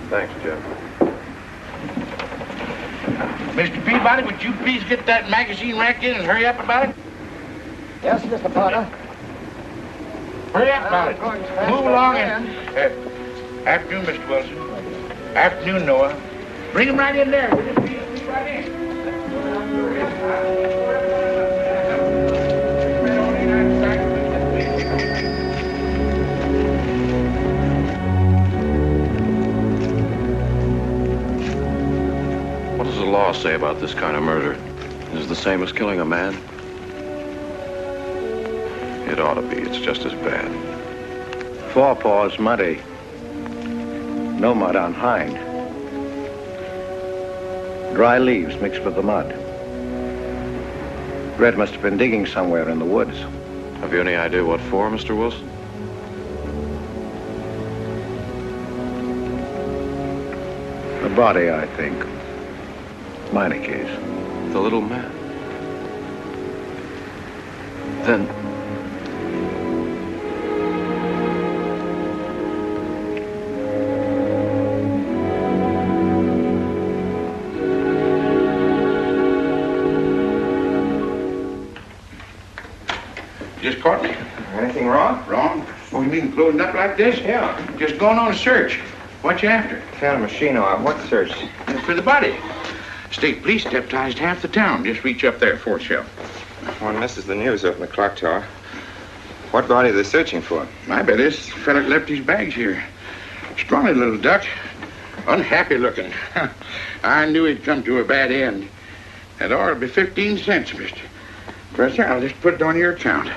S3: Thanks, Jeff.
S14: Mr. Peabody, would you please get that magazine racked in and hurry up about it?
S1: Yes, Mr. Potter.
S14: Hurry up about it. Move along and... afternoon, Mr. Wilson. Afternoon, Noah. Bring him right in there. Will you please right in?
S3: What does the law say about this kind of murder? Is it the same as killing a man? It ought to be. It's just as bad.
S1: Forepaws muddy. No mud on hind. Dry leaves mixed with the mud. Red must have been digging somewhere in the woods.
S3: Have you any idea what for, Mr. Wilson?
S1: The body, I think. Meinike's.
S3: The little man. Then...
S14: Just caught me.
S18: Anything wrong?
S14: Wrong? Oh, you mean closing up like this?
S18: Yeah.
S14: Just going on a search. What you after?
S18: Found a machine on what search?
S14: For the body. State police deputized half the town. Just reach up there, fourth shelf.
S18: One misses the news up in the clock tower. What body are they searching for?
S14: I bet this fella left his bags here. Scrawny little duck. Unhappy looking. I knew he'd come to a bad end. That ought to be 15 cents, mister. Professor, I'll just put it on your account.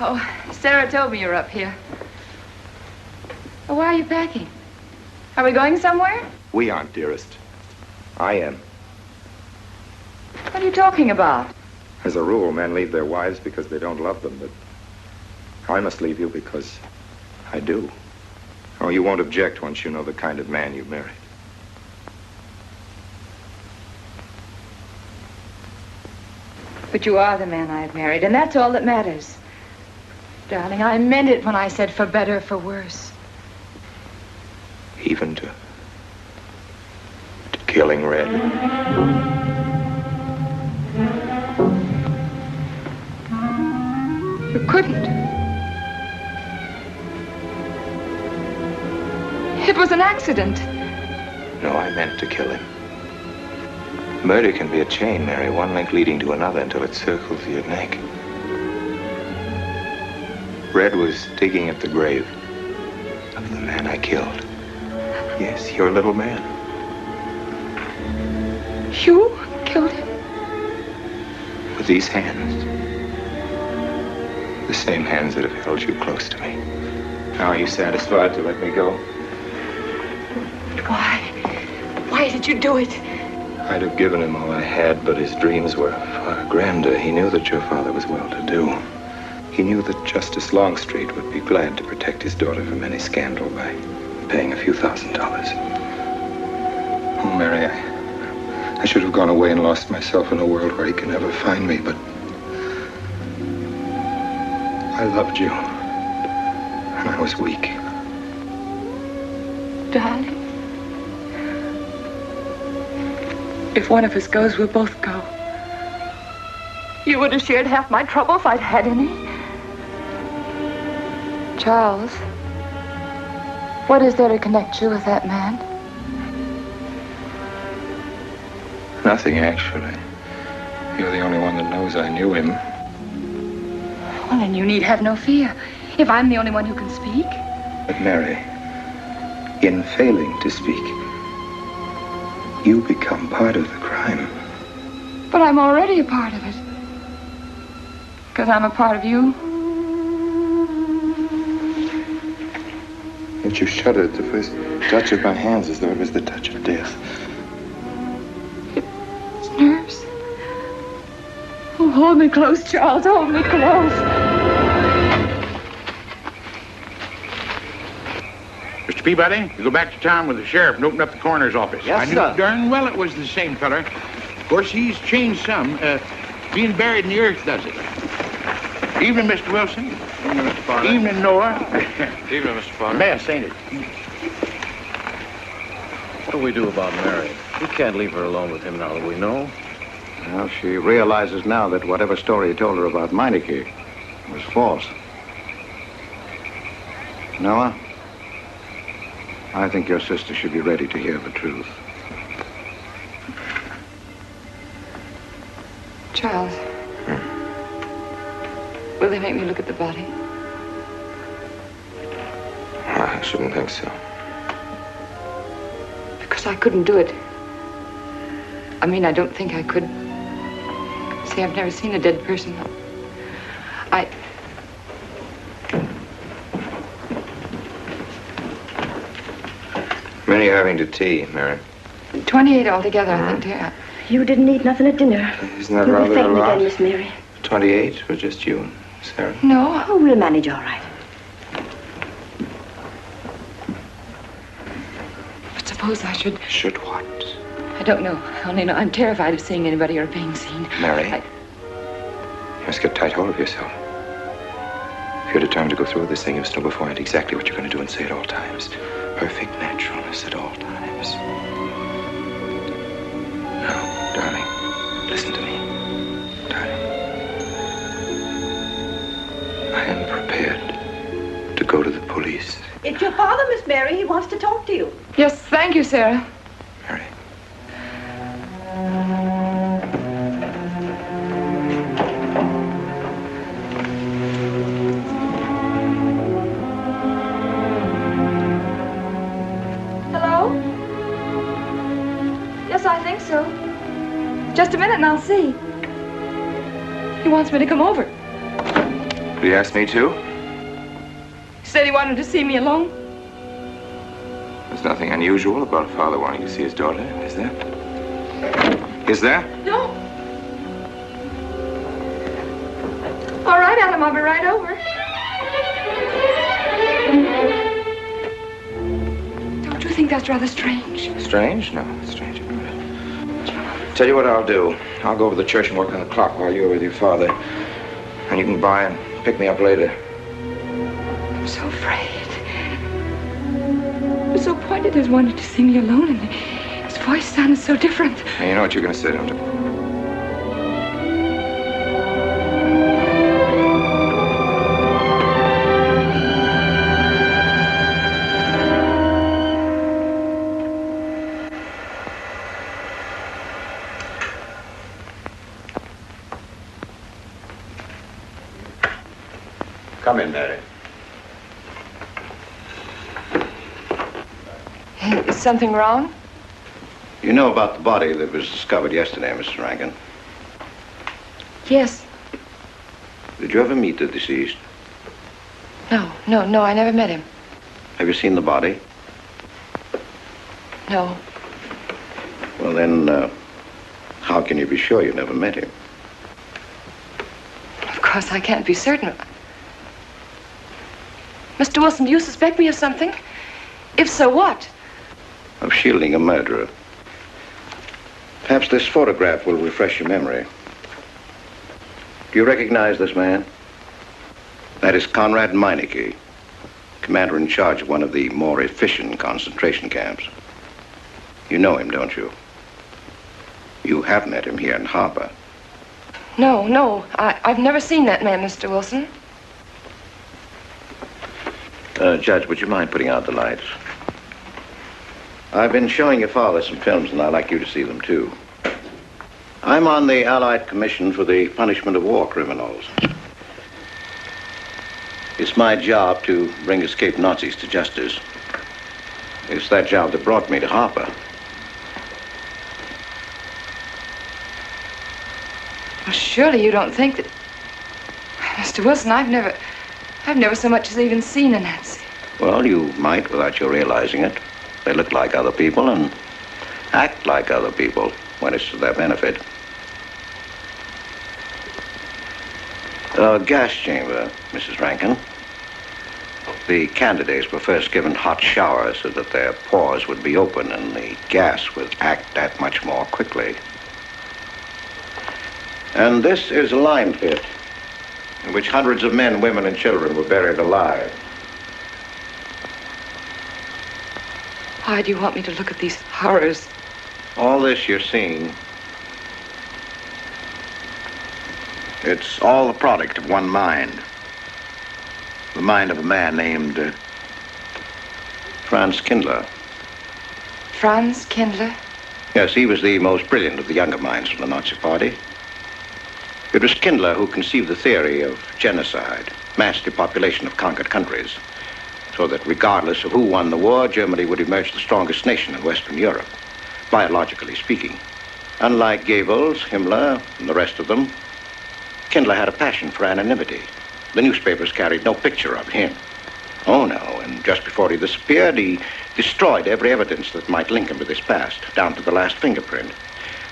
S6: Oh, Sarah told me you're up here. Oh, why are you packing? Are we going somewhere?
S18: We aren't, dearest. I am.
S6: What are you talking about?
S18: As a rule, men leave their wives because they don't love them, but I must leave you because I do. Oh, you won't object once you know the kind of man you married.
S6: But you are the man I have married, and that's all that matters. Darling, I meant it when I said for better or for worse.
S18: Even to killing Red.
S6: You couldn't. It was an accident.
S18: No, I meant to kill him. Murder can be a chain, Mary, one link leading to another until it circles your neck. Red was digging at the grave of the man I killed. Yes, your little man.
S6: You killed him?
S18: With these hands. The same hands that have held you close to me. Now are you satisfied to let me go?
S6: Why? Why did you do it?
S18: I'd have given him all I had, but his dreams were far grander. He knew that your father was well-to-do. He knew that Justice Longstreet would be glad to protect his daughter from any scandal by paying a few $1,000s. Oh, Mary, I should have gone away and lost myself in a world where he can never find me, but I loved you, and I was weak.
S6: Darling, if one of us goes, we'll both go. You would have shared half my trouble if I'd had any. Charles, what is there to connect you with that man?
S18: Nothing, actually. You're the only one that knows I knew him.
S6: Well, then you need have no fear. If I'm the only one who can speak.
S18: But Mary, in failing to speak, you become part of the crime.
S6: But I'm already a part of it. Because I'm a part of you.
S18: Yet you shuddered at the first touch of my hands as though it was the touch of death.
S6: It's nerves. Oh, hold me close, Charles. Hold me close.
S14: Mr. Peabody, you go back to town with the sheriff and open up the coroner's office.
S4: Yes,
S14: I knew
S4: sir.
S14: darn well it was the same feller. Of course, he's changed some. Being buried in the earth does it. Evening, Mr. Wilson.
S3: Evening, Mr. Farley.
S14: Evening, Noah.
S3: Evening, Mr. Farley.
S14: Mess, ain't it?
S3: What do we do about Mary? We can't leave her alone with him now that we know.
S1: Well, she realizes now that whatever story he told her about Meinike was false. Noah, I think your sister should be ready to hear the truth.
S6: Charles. Will they make me look at the body?
S18: I shouldn't think so.
S6: Because I couldn't do it. I mean, I don't think I could. See, I've never seen a dead person.
S18: Many are having to tea, Mary.
S6: 28 altogether, I think, dear.
S20: You didn't eat nothing at dinner.
S18: Isn't that
S20: You'll be
S18: rather a
S20: fainting
S18: lot?
S20: again, Miss Mary.
S18: 28 for just you and Sarah?
S6: No.
S20: Oh, we'll manage all right.
S6: But suppose I should...
S18: Should what?
S6: I don't know. I only know I'm terrified of seeing anybody or being seen.
S18: Mary, you must get tight hold of yourself. If you're determined to go through with this thing, you must know beforehand exactly what you're going to do and say at all times. Perfect naturalness at all times. Now, darling, listen to me. Darling. I am prepared to go to the police.
S20: It's your father, Miss Mary. He wants to talk to you.
S6: Yes, thank you, Sarah.
S18: Mary.
S6: Hello? Yes, I think so. Just a minute and I'll see. He wants me to come over.
S18: Did he ask me to?
S6: He said he wanted to see me alone.
S18: There's nothing unusual about a father wanting to see his daughter, is there? Is there?
S6: No. All right, Adam, I'll be right over. Don't you think that's rather strange?
S18: Strange? No, it's strange. Tell you what I'll do. I'll go over to the church and work on the clock while you're with your father. And you can by and pick me up later.
S6: I'm so afraid. He was so pointed as wanted to see me alone, and his voice sounded so different.
S18: Now, you know what you're going to say, don't you?
S1: Come in, Mary.
S6: Is something wrong?
S1: You know about the body that was discovered yesterday, Mr. Rankin?
S6: Yes.
S1: Did you ever meet the deceased?
S6: No, I never met him.
S1: Have you seen the body?
S6: No.
S1: Well, then, how can you be sure you never met him?
S6: Of course, I can't be certain. Mr. Wilson, do you suspect me of something? If so, what?
S1: Of shielding a murderer. Perhaps this photograph will refresh your memory. Do you recognize this man? That is Conrad Meinike, commander in charge of one of the more efficient concentration camps. You know him, don't you? You have met him here in Harbor.
S6: No. I've never seen that man, Mr. Wilson.
S1: Judge, would you mind putting out the lights? I've been showing your father some films, and I'd like you to see them, too. I'm on the Allied Commission for the Punishment of War Criminals. It's my job to bring escaped Nazis to justice. It's that job that brought me to Harper.
S6: Well, surely you don't think that... Mr. Wilson, I've never so much as even seen a Nazi.
S1: Well, you might without you realizing it. They look like other people and act like other people when it's to their benefit. A gas chamber, Mrs. Rankin. The candidates were first given hot showers so that their pores would be open and the gas would act that much more quickly. And this is a lime pit in which hundreds of men, women, and children were buried alive.
S6: Why do you want me to look at these horrors?
S1: All this you're seeing, it's all the product of one mind. The mind of a man named Franz Kindler.
S6: Franz Kindler?
S1: Yes, he was the most brilliant of the younger minds from the Nazi Party. It was Kindler who conceived the theory of genocide, mass depopulation of conquered countries, so that regardless of who won the war, Germany would emerge the strongest nation in Western Europe, biologically speaking. Unlike Goebbels, Himmler, and the rest of them, Kindler had a passion for anonymity. The newspapers carried no picture of him. Oh, no, and just before he disappeared, he destroyed every evidence that might link him to this past, down to the last fingerprint.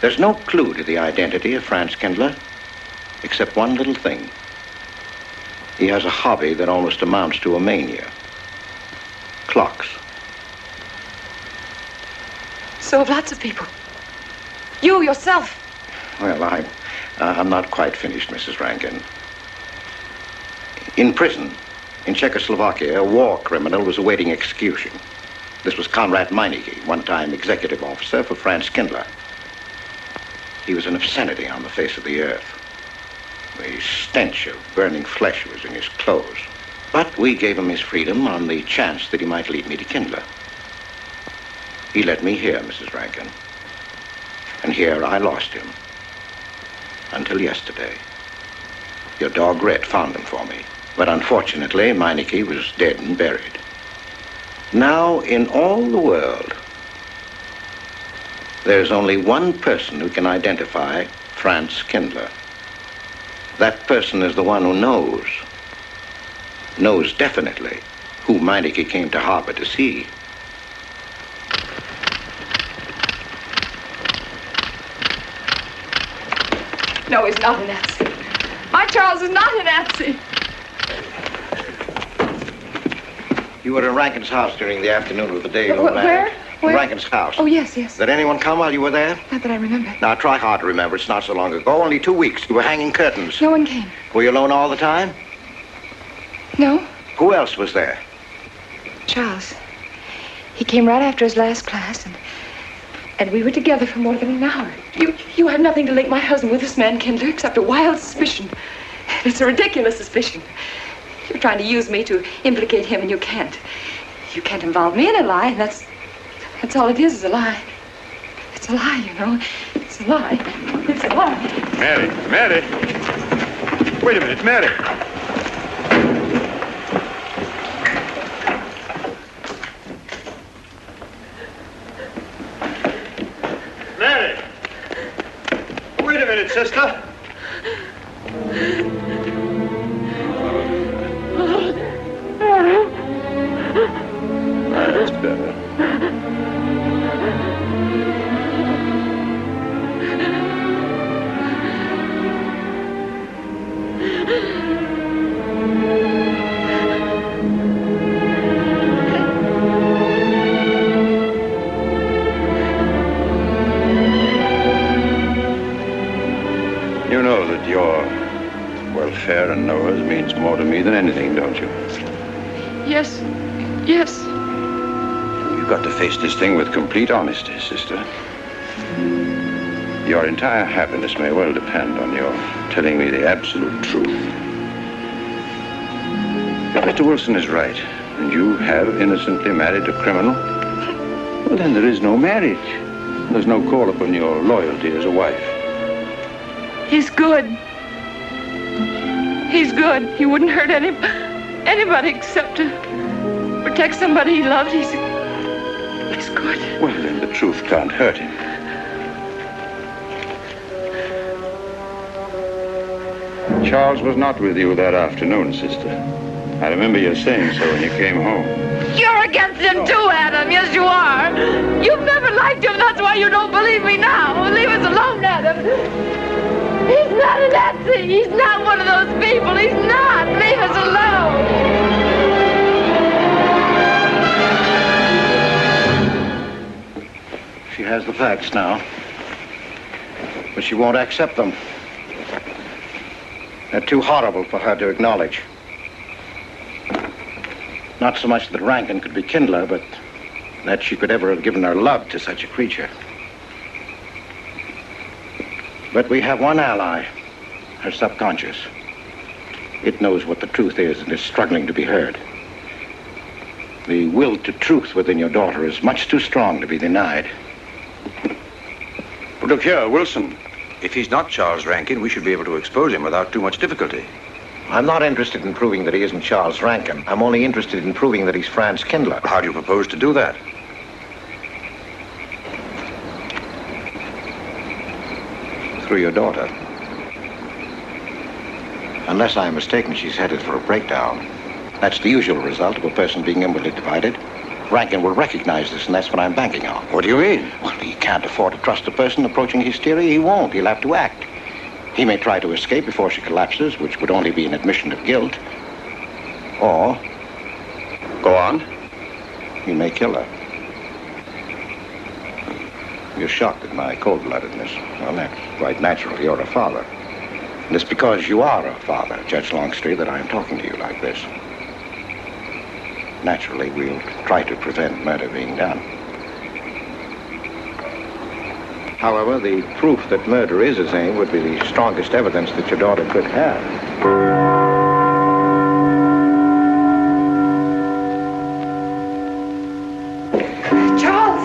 S1: There's no clue to the identity of Franz Kindler, except one little thing. He has a hobby that almost amounts to a mania. Clocks.
S6: So have lots of people. You, yourself.
S1: Well, I'm not quite finished, Mrs. Rankin. In prison, in Czechoslovakia, a war criminal was awaiting execution. This was Conrad Meinike, one-time executive officer for Franz Kindler. He was an obscenity on the face of the earth. The stench of burning flesh was in his clothes. But we gave him his freedom on the chance that he might lead me to Kindler. He led me here, Mrs. Rankin. And here I lost him. Until yesterday. Your dog Red found him for me. But unfortunately, Meinike was dead and buried. Now, in all the world, there's only one person who can identify Franz Kindler. That person is the one who knows definitely who Meinike came to Harbor to see.
S6: No, he's not a Nazi. My Charles is not a Nazi.
S1: You were in Rankin's house during the afternoon of the day you were married.
S6: Where?
S1: In Rankin's house.
S6: Oh, yes.
S1: Did anyone come while you were there?
S6: Not that I remember.
S1: Now, try hard to remember. It's not so long ago. Only 2 weeks. You were hanging curtains.
S6: No one came.
S1: Were you alone all the time?
S6: No.
S1: Who else was there?
S6: Charles. He came right after his last class, and we were together for more than an hour. You have nothing to link my husband with this man, Kindler, except a wild suspicion. It's a ridiculous suspicion. You're trying to use me to implicate him, and you can't. You can't involve me in a lie, and that's all it is a lie. It's a lie, you know. It's a lie. It's a lie.
S16: Mary. Wait a minute, Mary.
S12: Mary! Wait a minute, sister.
S1: That's better.
S17: know that your welfare and Noah's means more to me than anything, don't you?
S6: Yes. Yes.
S17: You've got to face this thing with complete honesty, sister. Your entire happiness may well depend on your telling me the absolute truth. If Mr. Wilson is right, and you have innocently married a criminal, well, then there is no marriage. There's no call upon your loyalty as a wife.
S6: He's good. He's good. He wouldn't hurt anybody except to protect somebody he loved. He's good.
S17: Well, then the truth can't hurt him. Charles was not with you that afternoon, sister. I remember you saying so when you came home.
S6: You're against him too, Adam. Yes, you are. You've never liked him. That's why you don't believe me now. Leave us alone, Adam. He's not a Nazi. He's not one of those people. He's not. Leave us alone.
S1: She has the facts now, but she won't accept them. They're too horrible for her to acknowledge. Not so much that Rankin could be Kindler, but that she could ever have given her love to such a creature. But we have one ally, her subconscious. It knows what the truth is and is struggling to be heard. The will to truth within your daughter is much too strong to be denied.
S17: But look here, Wilson. If he's not Charles Rankin, we should be able to expose him without too much difficulty.
S1: I'm not interested in proving that he isn't Charles Rankin. I'm only interested in proving that he's Franz Kindler.
S17: How do you propose to do that?
S1: Through your daughter. Unless I'm mistaken, she's headed for a breakdown. That's the usual result of a person being inwardly divided. Rankin will recognize this, and that's what I'm banking on.
S17: What do you mean?
S1: Well, he can't afford to trust a person approaching hysteria. He won't. He'll have to act. He may try to escape before she collapses, which would only be an admission of guilt. Or...
S17: Go on.
S1: He may kill her. You're shocked at my cold-bloodedness. Well, that's quite natural. You're a father. And it's because you are a father, Judge Longstreet, that I'm talking to you like this. Naturally, we'll try to prevent murder being done. However, the proof that murder is his aim would be the strongest evidence that your daughter could have.
S6: Charles!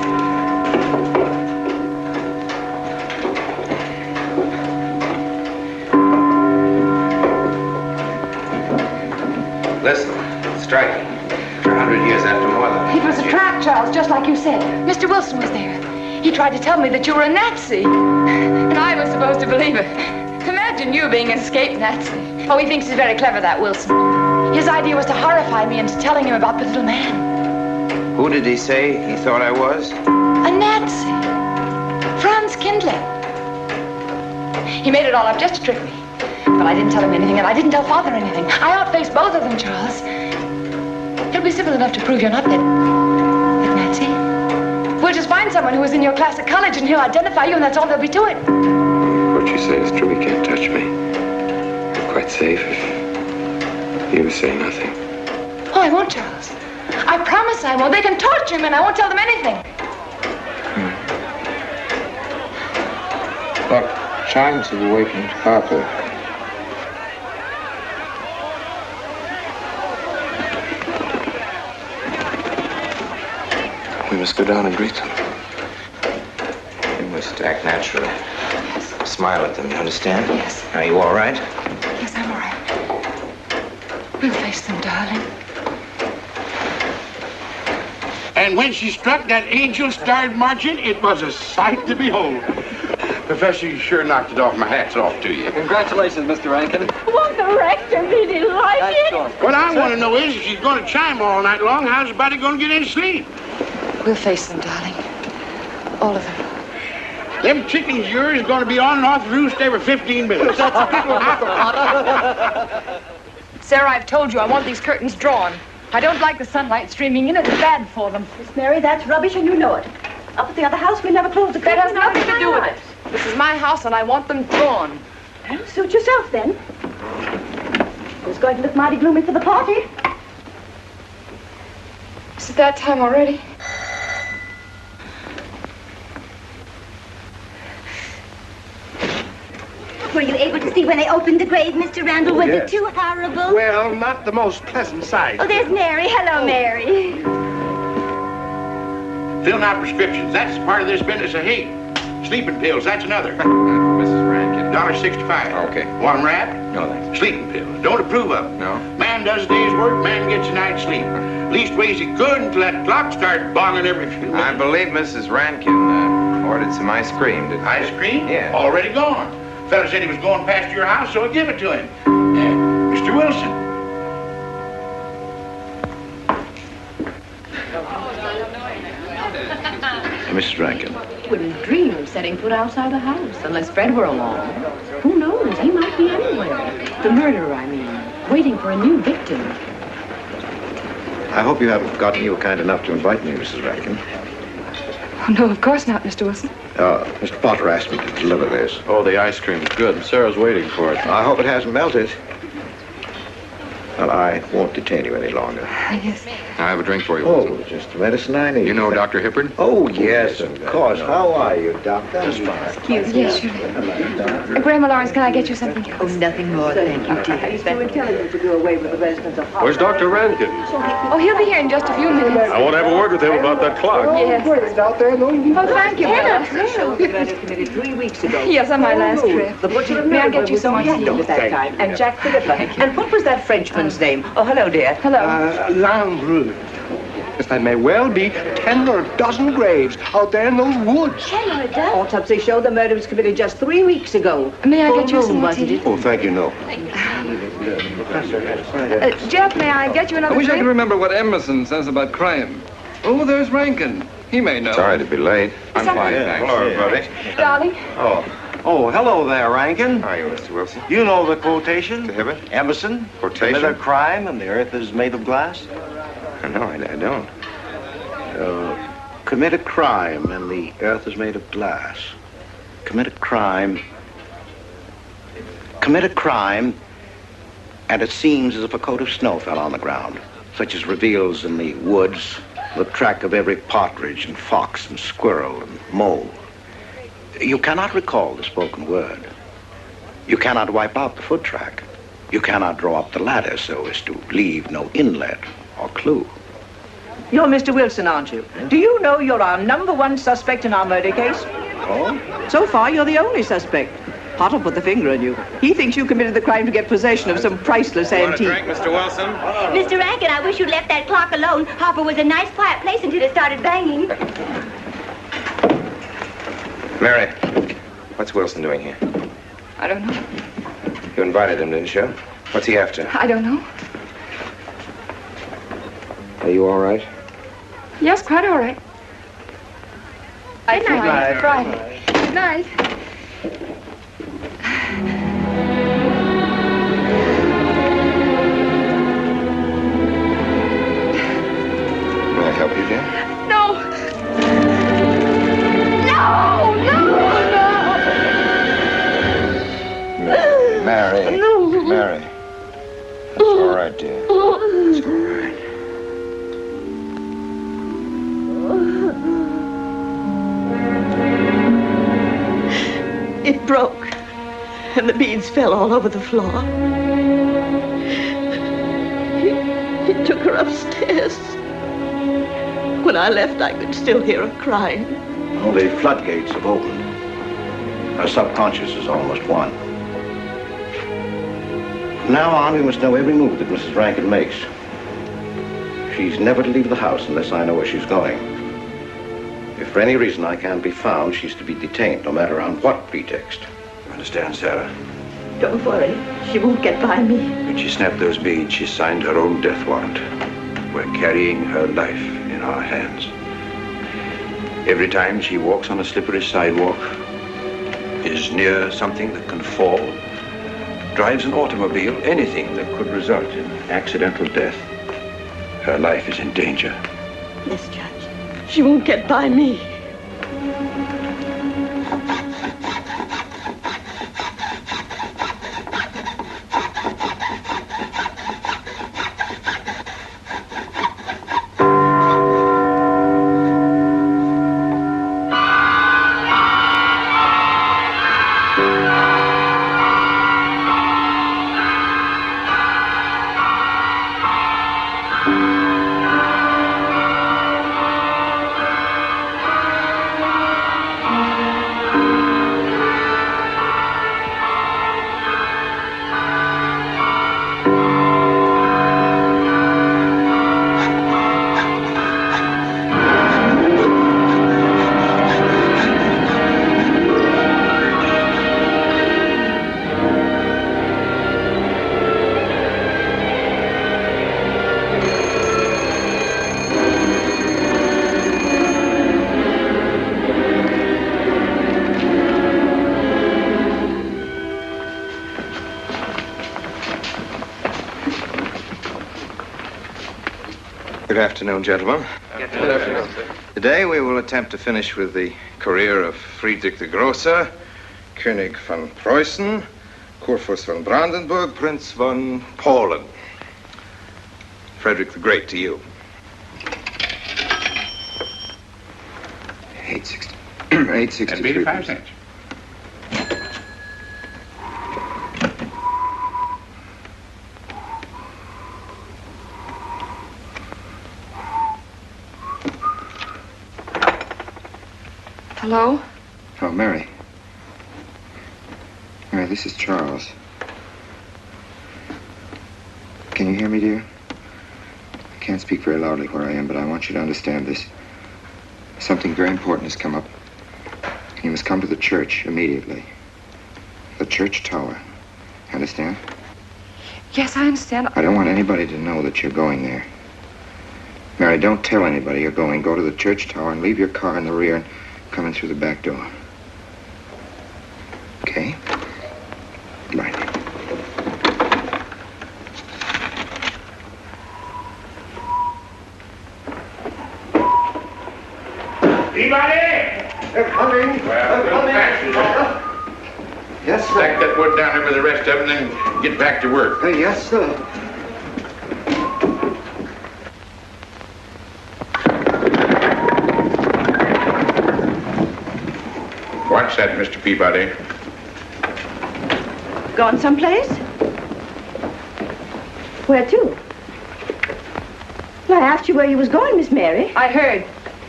S18: Listen, strike. For 100 years after more than...
S6: It was a trap, Charles, just like you said. Mr. Wilson was there. He tried to tell me that you were a Nazi. And I was supposed to believe it. Imagine you being an escaped Nazi. Oh, he thinks he's very clever, that Wilson. His idea was to horrify me into telling him about the little man.
S18: Who did he say he thought I was?
S6: A Nazi. Franz Kindler. He made it all up just to trick me. But I didn't tell him anything, and I didn't tell Father anything. I outfaced both of them, Charles. It'll be simple enough to prove you're not that Nazi. We'll just find someone who was in your class at college, and he'll identify you, and that's all there'll be to it.
S2: What you say is true. He can't touch me. I'm quite safe if you say nothing.
S6: Oh, I won't, Charles. I promise I won't. They can torture him, and I won't tell them anything.
S2: Look, chimes have awakened Harper. We must go down and greet them.
S18: You must act naturally.
S6: Yes.
S18: Smile at them, you understand?
S6: Yes.
S18: Are you all right?
S6: Yes, I'm all right. We'll face them, darling.
S14: And when she struck that angel starred marching, it was a sight to behold. Professor, you sure knocked it off. My hat's off to you.
S12: Congratulations, Mr. Rankin.
S15: Won't the rector really like it?
S14: What I want to know is, if she's going to chime all night long, how's the body going to get any sleep?
S6: We'll face them, darling. All of them.
S14: Them chickens of yours are going to be on and off the roost every 15 minutes.
S12: That's a good one, Mr.
S6: Sarah, I've told you I want these curtains drawn. I don't like the sunlight streaming in. It's bad for them.
S20: Miss Mary, that's rubbish and you know it. Up at the other house, we never closed the curtain.
S6: That has nothing to do with it. This is my house and I want them drawn.
S20: Well, suit yourself then. It's going to look mighty gloomy for the party.
S6: Is it that time already?
S20: Were you able to see when they opened the grave, Mr. Randall? Was
S14: Yes.
S20: it too horrible?
S14: Well, not the most pleasant sight.
S20: Oh, there's Mary. Hello, Mary.
S14: Filling out prescriptions, that's part of this business of hate. Sleeping pills, that's another.
S3: Mrs. Rankin.
S14: $1.65.
S3: Okay.
S14: Want 'em wrapped?
S3: No, thanks.
S14: Sleeping pills. Don't approve of 'em.
S3: No.
S14: Man does a day's work, man gets a night's sleep. Leastways he could until that clock starts bonging every few minutes.
S18: I believe Mrs. Rankin ordered some ice cream. Didn't
S14: Ice cream?
S18: Yeah.
S14: Already gone. Fella said he was going past your house, so I give it to him. Mr. Wilson.
S1: Mrs. Rankin.
S8: Wouldn't dream of setting foot outside the house unless Fred were along. Who knows? He might be anywhere. The murderer, I mean. Waiting for a new victim.
S1: I hope you haven't forgotten you were kind enough to invite me, Mrs. Rankin.
S6: Oh, no, of course not, Mr. Wilson.
S1: Mr. Potter asked me to deliver this.
S3: Oh, the ice cream's good. Sarah's waiting for it.
S1: I hope it hasn't melted. Well, I won't detain you any longer.
S6: Yes.
S3: I have a drink for you.
S1: Oh, just the medicine I need.
S3: You know Dr. Hippard?
S1: Oh, yes, of course. How are you, Doctor?
S6: Excuse me. Yes, sure. Grandma Lawrence, can I get you something else?
S8: Oh, nothing more, thank you, dear.
S15: He's too intelligent to do away with the residents of
S3: Where's Dr. Rankin?
S6: Oh, he'll be here in just a few minutes.
S3: I want to have a word with him about that clock.
S6: Yes. Oh, thank you, Bella.
S15: committed 3 weeks ago.
S6: Yes, on my last trip.
S15: The butcher of
S6: May I get
S15: Nuremberg
S6: you
S15: was
S6: some
S15: on hand
S6: tea?
S15: at that time, and Jack Philippa. And what was that Frenchman's name? Oh, hello, dear.
S6: Hello.
S14: Langrud. Yes, that may well be 10 or a dozen graves out there in those woods.
S20: 10 or a dozen?
S15: Autopsy showed the murder was committed just 3 weeks ago.
S6: May I
S15: Full
S6: get you some
S15: moon,
S6: more
S15: wasn't
S6: tea?
S15: it?
S1: Oh, thank you, no.
S6: Jeff, may I get you another
S21: I wish I could
S6: drink?
S21: remember what Emerson says about crime. Oh, there's Rankin. He may know.
S18: Sorry to be late. I'm fine, thanks.
S9: Hello, everybody.
S6: Darling.
S22: Oh, hello there, Rankin.
S18: How are you, Mr. Wilson?
S22: You know the quotation?
S18: To Hibbert?
S22: Emerson.
S18: Quotation?
S22: Commit a crime and the earth is made of glass.
S18: No, I don't.
S1: Commit a crime and the earth is made of glass. Commit a crime. Commit a crime and it seems as if a coat of snow fell on the ground, such as reveals in the woods the track of every partridge and fox and squirrel and mole. You cannot recall the spoken word. You cannot wipe out the foot track. You cannot draw up the ladder so as to leave no inlet or clue.
S15: You're Mr. Wilson, aren't you? Do you know you're our #1 suspect in our murder case?
S1: Oh?
S15: So far, you're the only suspect. Potter put the finger on you. He thinks you committed the crime to get possession of some priceless antique.
S18: Mr. Wilson?
S20: Mr. Rankin, I wish you'd left that clock alone. Harper was a nice, quiet place until it started banging.
S18: Mary, what's Wilson doing here?
S6: I don't know.
S18: You invited him, didn't you? What's he after?
S6: I don't know.
S18: Are you all right?
S6: Yes, quite all right.
S20: Good night.
S6: Friday. Good night.
S18: May I help you, dear?
S6: No! No! No!
S18: Mary.
S6: No.
S18: Mary. That's all right, dear. It's all right.
S23: It broke, and the beads fell all over the floor. He took her upstairs. When I left, I could still hear her crying.
S1: Well, the floodgates have opened. Her subconscious is almost won. From now on, we must know every move that Mrs. Rankin makes. She's never to leave the house unless I know where she's going. If for any reason I can't be found, she's to be detained, no matter on what pretext.
S17: Understand, Sarah?
S23: Don't worry, she won't get by me.
S17: When she snapped those beads, she signed her own death warrant. We're carrying her life in our hands. Every time she walks on a slippery sidewalk, is near something that can fall, drives an automobile, anything that could result in accidental death, her life is in danger.
S23: Yes, Judge. She won't get by me.
S20: Mr.
S5: Good afternoon, gentlemen.
S10: Good afternoon, sir.
S5: Today we will attempt to finish with the career of Friedrich the Großer, König von Preußen, Kurfürst von Brandenburg, Prince von Poland. Frederick the Great to you.
S9: 860.
S14: That'd be 85 cents.
S6: Hello?
S9: Oh, Mary. Mary, this is Charles. Can you hear me, dear? I can't speak very loudly where I am, but I want you to understand this. Something very important has come up. You must come to the church immediately. The church tower. Understand?
S6: Yes, I understand.
S9: I don't want anybody to know that you're going there. Mary, don't tell anybody you're going. Go to the church tower and leave your car in the rear and come in through the back door. Okay? Right.
S14: Anybody?
S4: They're coming.
S14: Well,
S4: They're coming. Yes, sir.
S14: Stack that wood down there with the rest of it and then get back to work.
S4: Yes, sir.
S14: What's that, Mr. Peabody?
S23: Gone someplace? Where to? Well, I asked you where you was going, Miss Mary.
S6: I heard.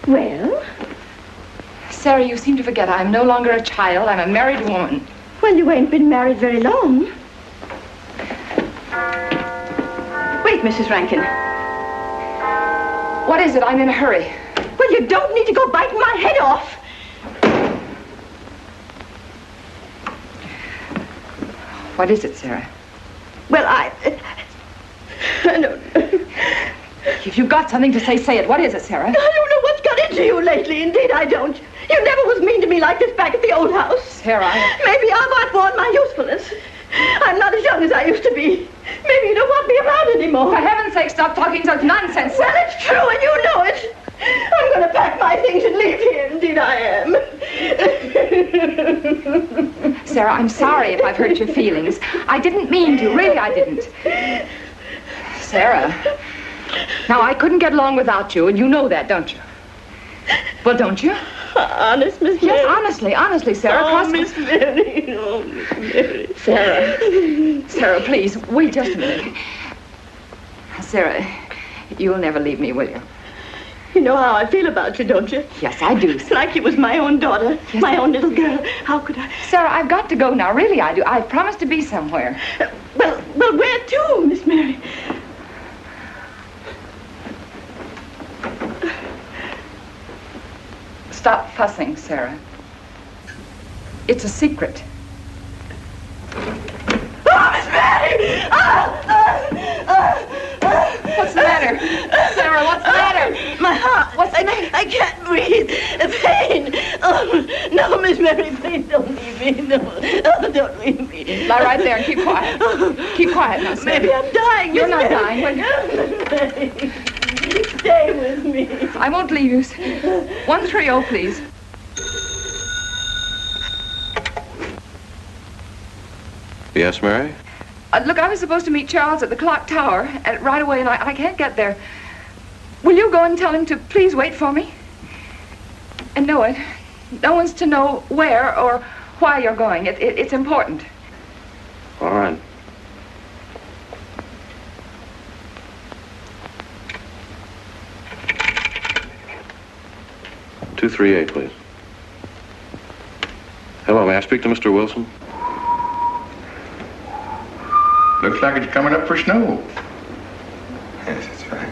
S23: Well?
S6: Sarah, you seem to forget I'm no longer a child. I'm a married woman.
S23: Well, you ain't been married very long. Wait, Mrs. Rankin.
S6: What is it? I'm in a hurry.
S23: Well, you don't need to go biting my head off.
S6: What is it, Sarah?
S23: Well, I don't know.
S6: If you've got something to say, say it. What is it, Sarah?
S23: I don't know what's got into you lately. Indeed, I don't. You never was mean to me like this back at the old house.
S6: Sarah,
S23: Maybe I've outworn my usefulness. I'm not as young as I used to be. Maybe you don't want me around anymore.
S6: For heaven's sake, stop talking such nonsense.
S23: Well, it's true, and you know it. I'm going to pack my things and leave here. Indeed, I am.
S6: Sarah, I'm sorry if I've hurt your feelings. I didn't mean to. Really, I didn't. Sarah. Now, I couldn't get along without you, and you know that, don't you? Well, don't you?
S23: Honest, Miss Mary?
S6: Yes, honestly, Sarah.
S23: Oh, Miss Mary. Oh, Miss Mary.
S6: Sarah, please, wait just a minute. Sarah, you'll never leave me, will you?
S23: You know how I feel about you, don't you?
S6: Yes, I do.
S23: It's like you was my own daughter, my own little girl. How could I?
S6: Sarah, I've got to go now. Really, I do. I've promised to be somewhere.
S23: Well, where to, Miss Mary?
S6: Stop fussing, Sarah. It's a secret.
S23: Oh, Miss Mary!
S6: What's the matter? Sarah, what's the matter?
S23: My heart.
S6: What's the matter?
S23: I can't breathe. Pain. Oh, no, Miss Mary, please don't leave me. No, don't leave me.
S6: Lie right there and keep quiet. Keep quiet now, Sarah.
S23: Maybe I'm dying.
S6: You're
S23: Miss
S6: not
S23: Mary.
S6: dying.
S23: Stay with me.
S6: I won't leave you. 130, please.
S3: Yes, Mary?
S6: Look, I was supposed to meet Charles at the clock tower right away, and I can't get there. Will you go and tell him to please wait for me? And no one's to know where or why you're going. It's important.
S3: All right. "238, please. Hello, may I speak to Mr. Wilson?
S14: Looks like it's coming up for snow.
S9: Yes, that's right.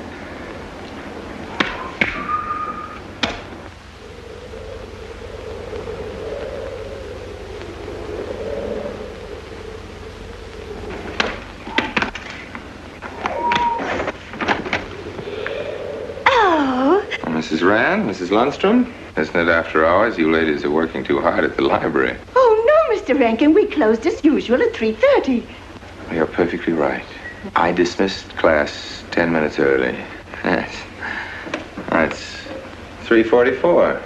S23: Oh.
S9: Mrs. Rand, Mrs. Lundstrom, isn't it after hours? You ladies are working too hard at the library.
S23: Oh, no, Mr. Rankin. We closed as usual at 3:30.
S9: You're perfectly right. I dismissed class 10 minutes early. Yes.
S5: It's 3:44.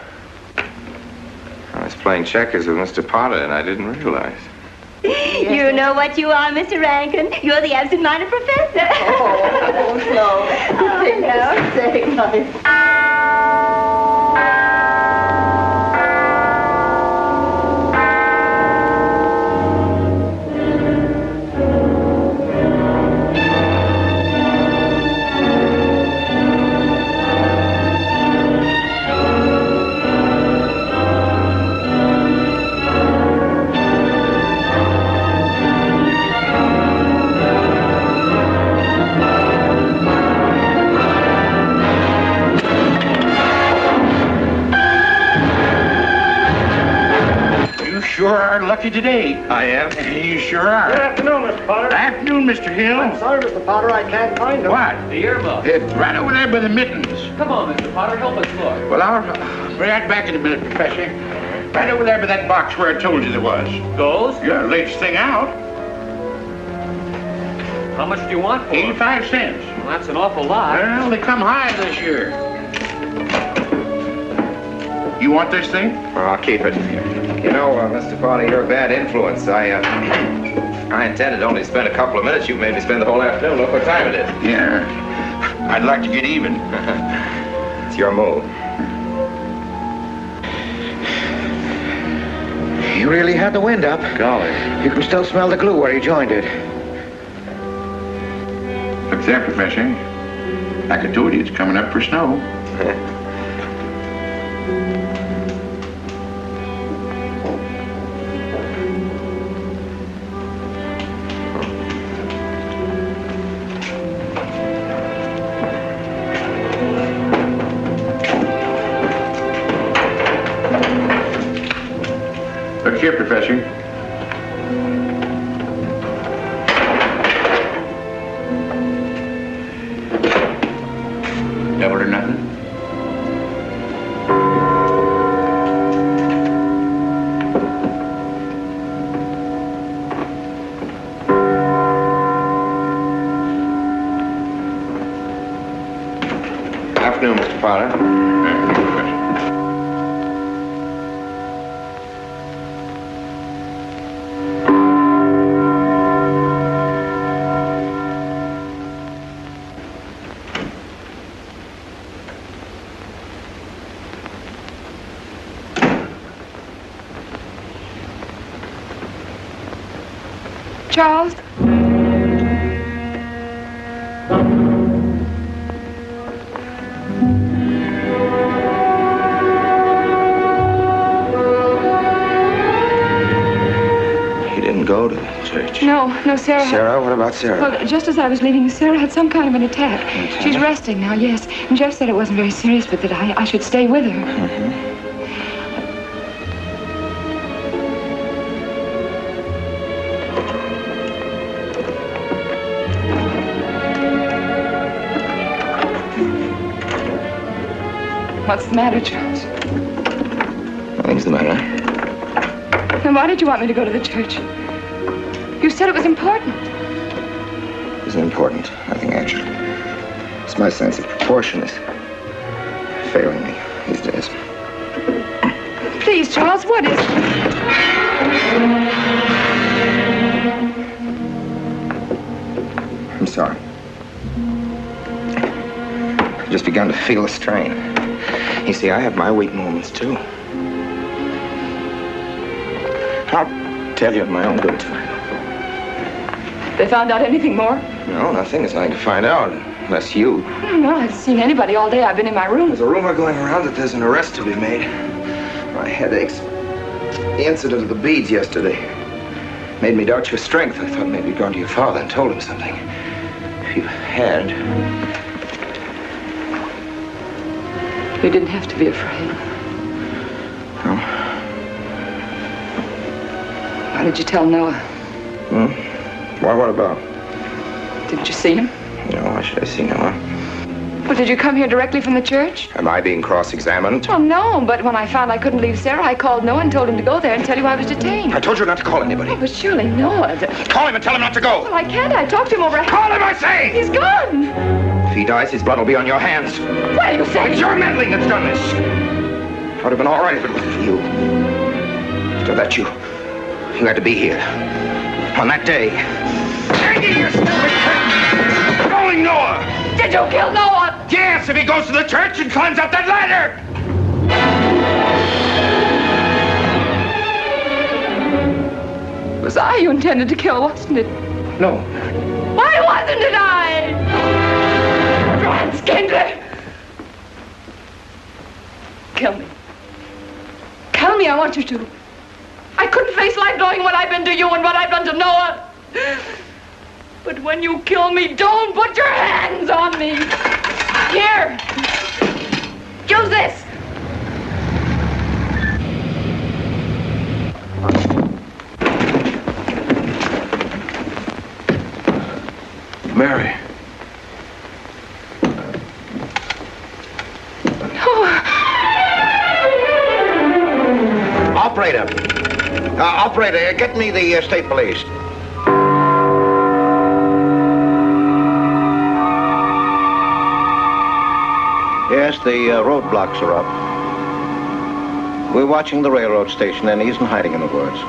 S5: I was playing checkers with Mr. Potter, and I didn't realize.
S20: You know what you are, Mr. Rankin. You're the absent-minded professor.
S23: Oh, Flo.
S20: Oh, no.
S23: Say,
S14: Sure are lucky today.
S4: I am.
S14: You sure are.
S4: Good afternoon, Mr. Potter.
S14: Afternoon, Mr. Hill.
S4: I'm sorry, Mr. Potter, I can't find him.
S14: What?
S10: The yearbook.
S14: Right over there by the mittens.
S10: Come on, Mr. Potter, help us look.
S14: Well, I'll be right back in a minute, Professor. Right over there by that box where I told you there was.
S10: Those?
S14: Yeah, latest thing out.
S10: How much do you want for
S14: 85 cents.
S10: Well, that's an awful lot.
S14: Well, they come high this year. You want this thing?
S5: Well, I'll keep it. You know, Mr. Potter, you're a bad influence. I intended only to spend a couple of minutes. You made me spend the whole afternoon. Look what time it is.
S14: Yeah. I'd like to get even.
S5: It's your move.
S1: You really had the wind up.
S14: Golly.
S1: You can still smell the glue where you joined it.
S14: Look there, Professor. Like I told you, it's coming up for snow. Look here, Professor. Double or nothing?
S5: Afternoon, Mr. Potter.
S6: Charles?
S5: He didn't go to the church.
S6: No, Sarah.
S5: Sarah? What about Sarah?
S6: Well, just as I was leaving, Sarah had some kind of an attack. She's resting now, yes. And Jeff said it wasn't very serious, but that I should stay with her.
S5: Mm-hmm.
S6: What's the matter, Charles?
S5: Nothing's the matter.
S6: Then why did you want me to go to the church? You said it was important.
S5: Isn't important. Nothing actually. It's my sense of proportion is failing me these days.
S6: Please, Charles, what is it?
S5: I'm sorry. I've just begun to feel the strain. You see, I have my weak moments, too. I'll tell you in my own good time.
S6: They found out anything more?
S5: No, nothing. There's nothing to find out, unless you.
S6: No, I haven't seen anybody all day. I've been in my room.
S5: There's a rumor going around that there's an arrest to be made. My headaches. The incident of the beads yesterday made me doubt your strength. I thought maybe you'd gone to your father and told him something. If you had...
S6: You didn't have to be afraid.
S5: No.
S6: Why did you tell Noah?
S5: Why, what about?
S6: Didn't you see him?
S5: No, why should I see Noah?
S6: Well, did you come here directly from the church?
S5: Am I being cross-examined?
S6: Well, no, but when I found I couldn't leave Sarah, I called Noah and told him to go there and tell you I was detained.
S5: I told you not to call anybody.
S6: Oh, but surely Noah...
S5: Call him and tell him not to go.
S6: Well, I can't. I talked to him over...
S5: Call him, I say!
S6: He's gone!
S5: If he dies, his blood will be on your hands.
S6: What are you saying?
S5: It's your meddling that's done this. I would have been all right if it wasn't for you. So that you had to be here. On that day. Hanging your stupid curtain! Calling Noah!
S6: Did you kill Noah?
S5: Yes, if he goes to the church and climbs up that ladder!
S6: It was I you intended to kill, wasn't it?
S5: No.
S6: Why wasn't it I? Franz Kindler! Kill me. Kill me, I want you to. I couldn't face life knowing what I've been to you and what I've done to Noah. But when you kill me, don't put your hands on me. Here. Use this.
S3: Mary.
S1: Operator, get me the state police. Yes, the roadblocks are up. We're watching the railroad station, and he isn't hiding in the woods.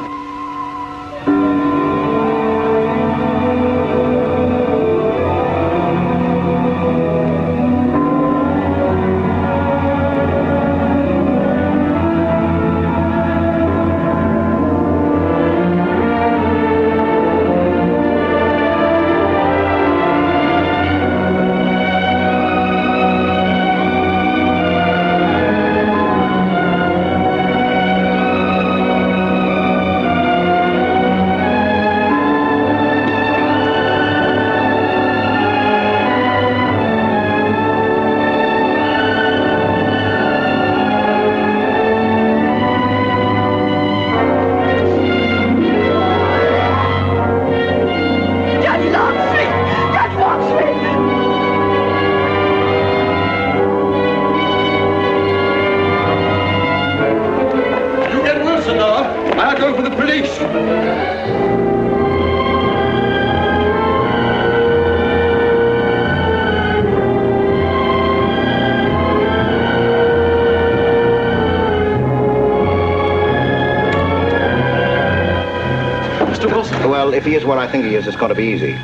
S1: Well, if he is what I think he is, it's going to be easy.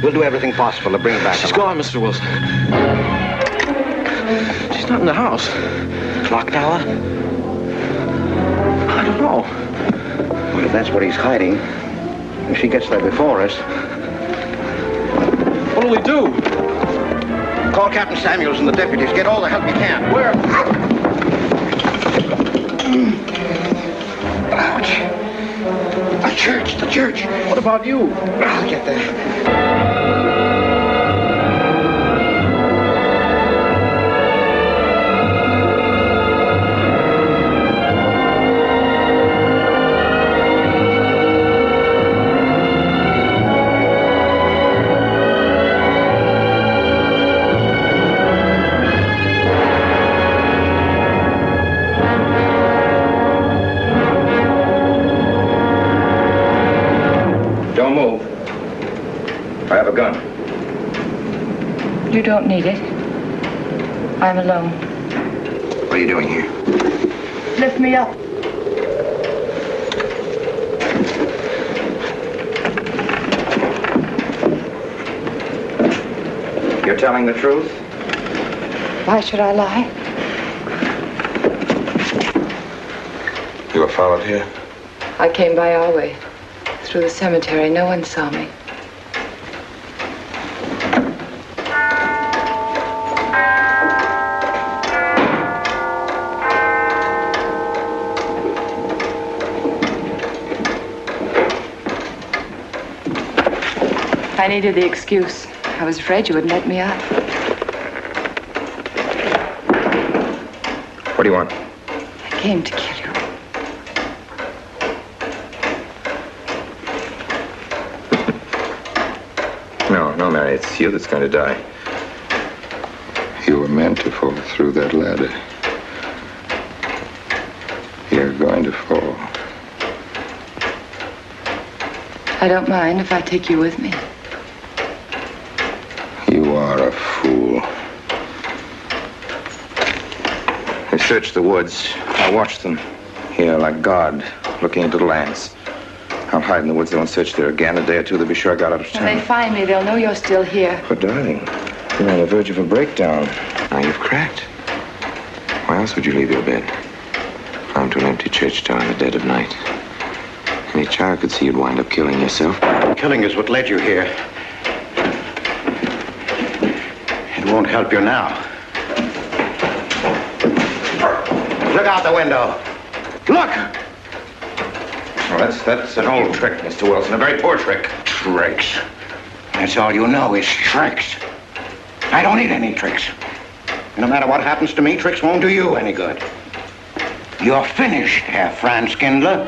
S1: We'll do everything possible to bring him back.
S3: She's gone, Mr. Wilson. She's not in the house.
S1: Clock tower?
S3: I don't know.
S1: Well, if that's what he's hiding, if she gets there before us...
S3: What'll we do?
S1: Call Captain Samuels and the deputies. Get all the help you can.
S3: Where?
S1: Ouch. The church.
S3: What about you?
S1: I'll get there.
S6: You don't need it. I'm alone.
S1: What are you doing here?
S6: Lift me up.
S1: You're telling the truth?
S6: Why should I lie?
S9: You were followed here?
S6: I came by our way. Through the cemetery. No one saw me. I needed the excuse. I was afraid you wouldn't let me out.
S5: What do you want?
S6: I came to kill you.
S5: No, Mary, it's you that's going to die.
S9: You were meant to fall through that ladder. You're going to fall.
S6: I don't mind if I take you with me.
S9: You are a fool.
S5: I searched the woods. I watched them. Here, like God, looking into the lands. I'll hide in the woods. They won't search there again. A day or two, they'll be sure I got out of
S6: When they
S5: town.
S6: find me, they'll know you're still here.
S5: But, darling, you're on the verge of a breakdown.
S18: Now you've cracked. Why else would you leave your bed? Climb to an empty church door in the dead of night. Any child could see you'd wind up killing yourself.
S1: Killing is what led you here. It won't help you now. Look out the window. Look!
S5: Well, that's an old trick, Mr. Wilson. A very poor trick.
S1: Tricks. That's all you know is tricks. I don't need any tricks. No matter what happens to me, tricks won't do you any good. You're finished, Herr Franz Kindler.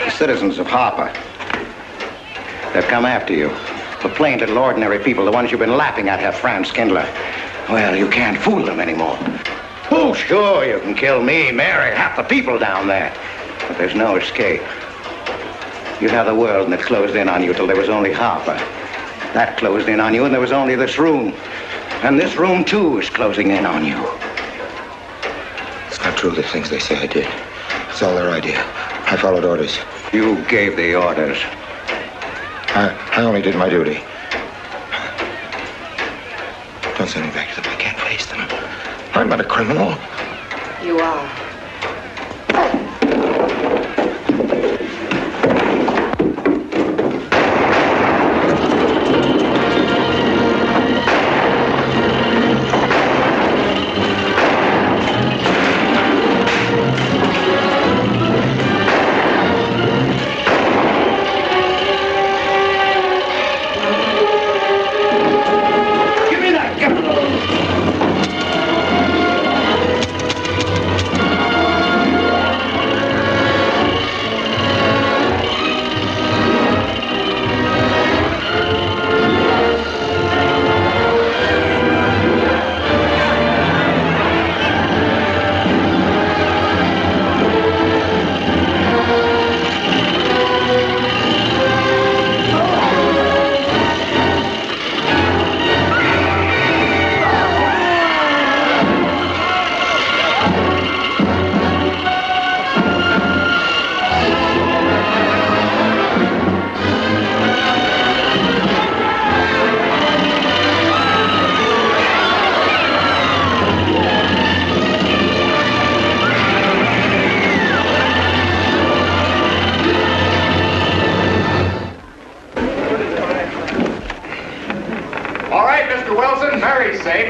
S1: The citizens of Harper. They've come after you. The plain little ordinary people, the ones you've been laughing at, Herr Franz Kindler. Well, you can't fool them anymore. Oh, sure, you can kill me, Mary, half the people down there. But there's no escape. You have the world and it closed in on you till there was only Harper. That closed in on you and there was only this room. And this room, too, is closing in on you.
S5: It's not true, the things they say I did. It's all their idea. I followed orders.
S1: You gave the orders.
S5: I only did my duty. Don't send me back to them. I can't face them. I'm not a criminal.
S6: You are.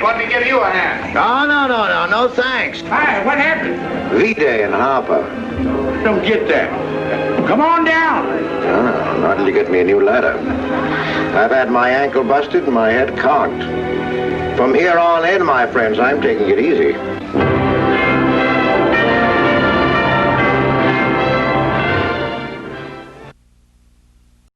S14: Let me give you a hand.
S1: No, thanks.
S14: Hi, what happened?
S1: V-Day in Harper.
S14: Don't get that. Come on down.
S1: Oh, not till you get me a new ladder. I've had my ankle busted and my head conked. From here on in, my friends, I'm taking it easy.